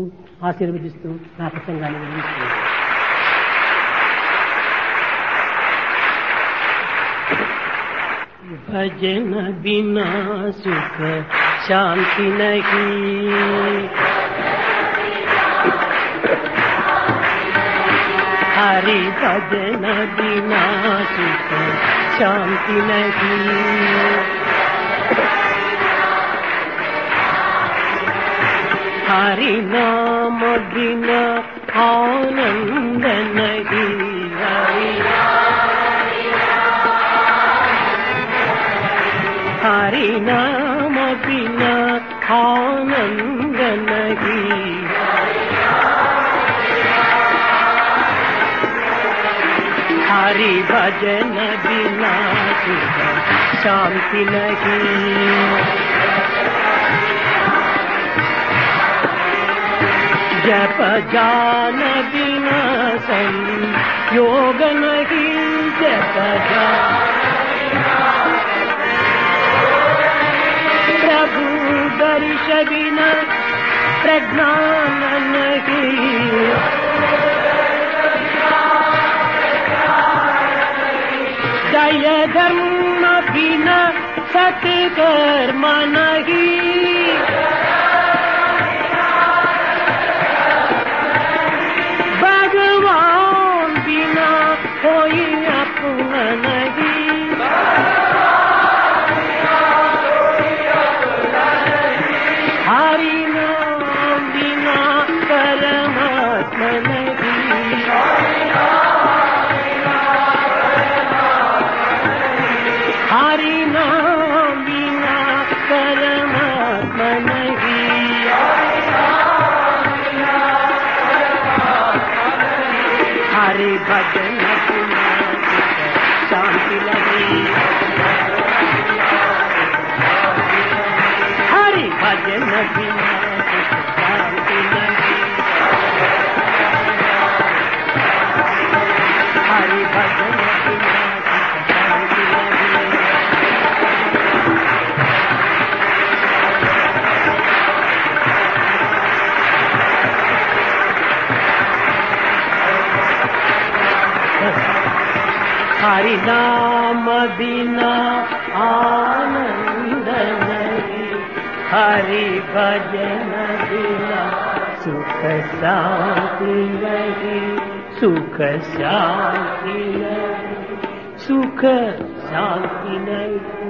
ఆశీర్వదిస్తూ నా ప్రసంగాన్ని నిర్వహిస్తున్నాను. భజన బినా సుఖ శాంతి నహీ, हरि भजन बिना सुख शांति नहीं, हरि नाम बिना आनंद नहीं, हरि नाम बिना आनंद नहीं, हरि भजन बिना सुख शांति नहीं, जप जान बिना संयोग नहीं, जप प्रभु दर्श बिना प्रज्ञान नहीं, दय धर्म बिना सत्कर्म नहीं, भगवान बिना कोई अपना नहीं, हरि नाम बिना परमात्मा नहीं, हरि नाम बिना परमात्मा नहीं, हरि भजन बिना शांति नहीं, हरि भजन बिना शांति नहीं, हरि भजन बिना शांति नहीं, हरि नाम बिना आनंद नहीं, हरि भजन बिना सुख शांति नहीं, सुख शांति नहीं, सुख शांति नहीं।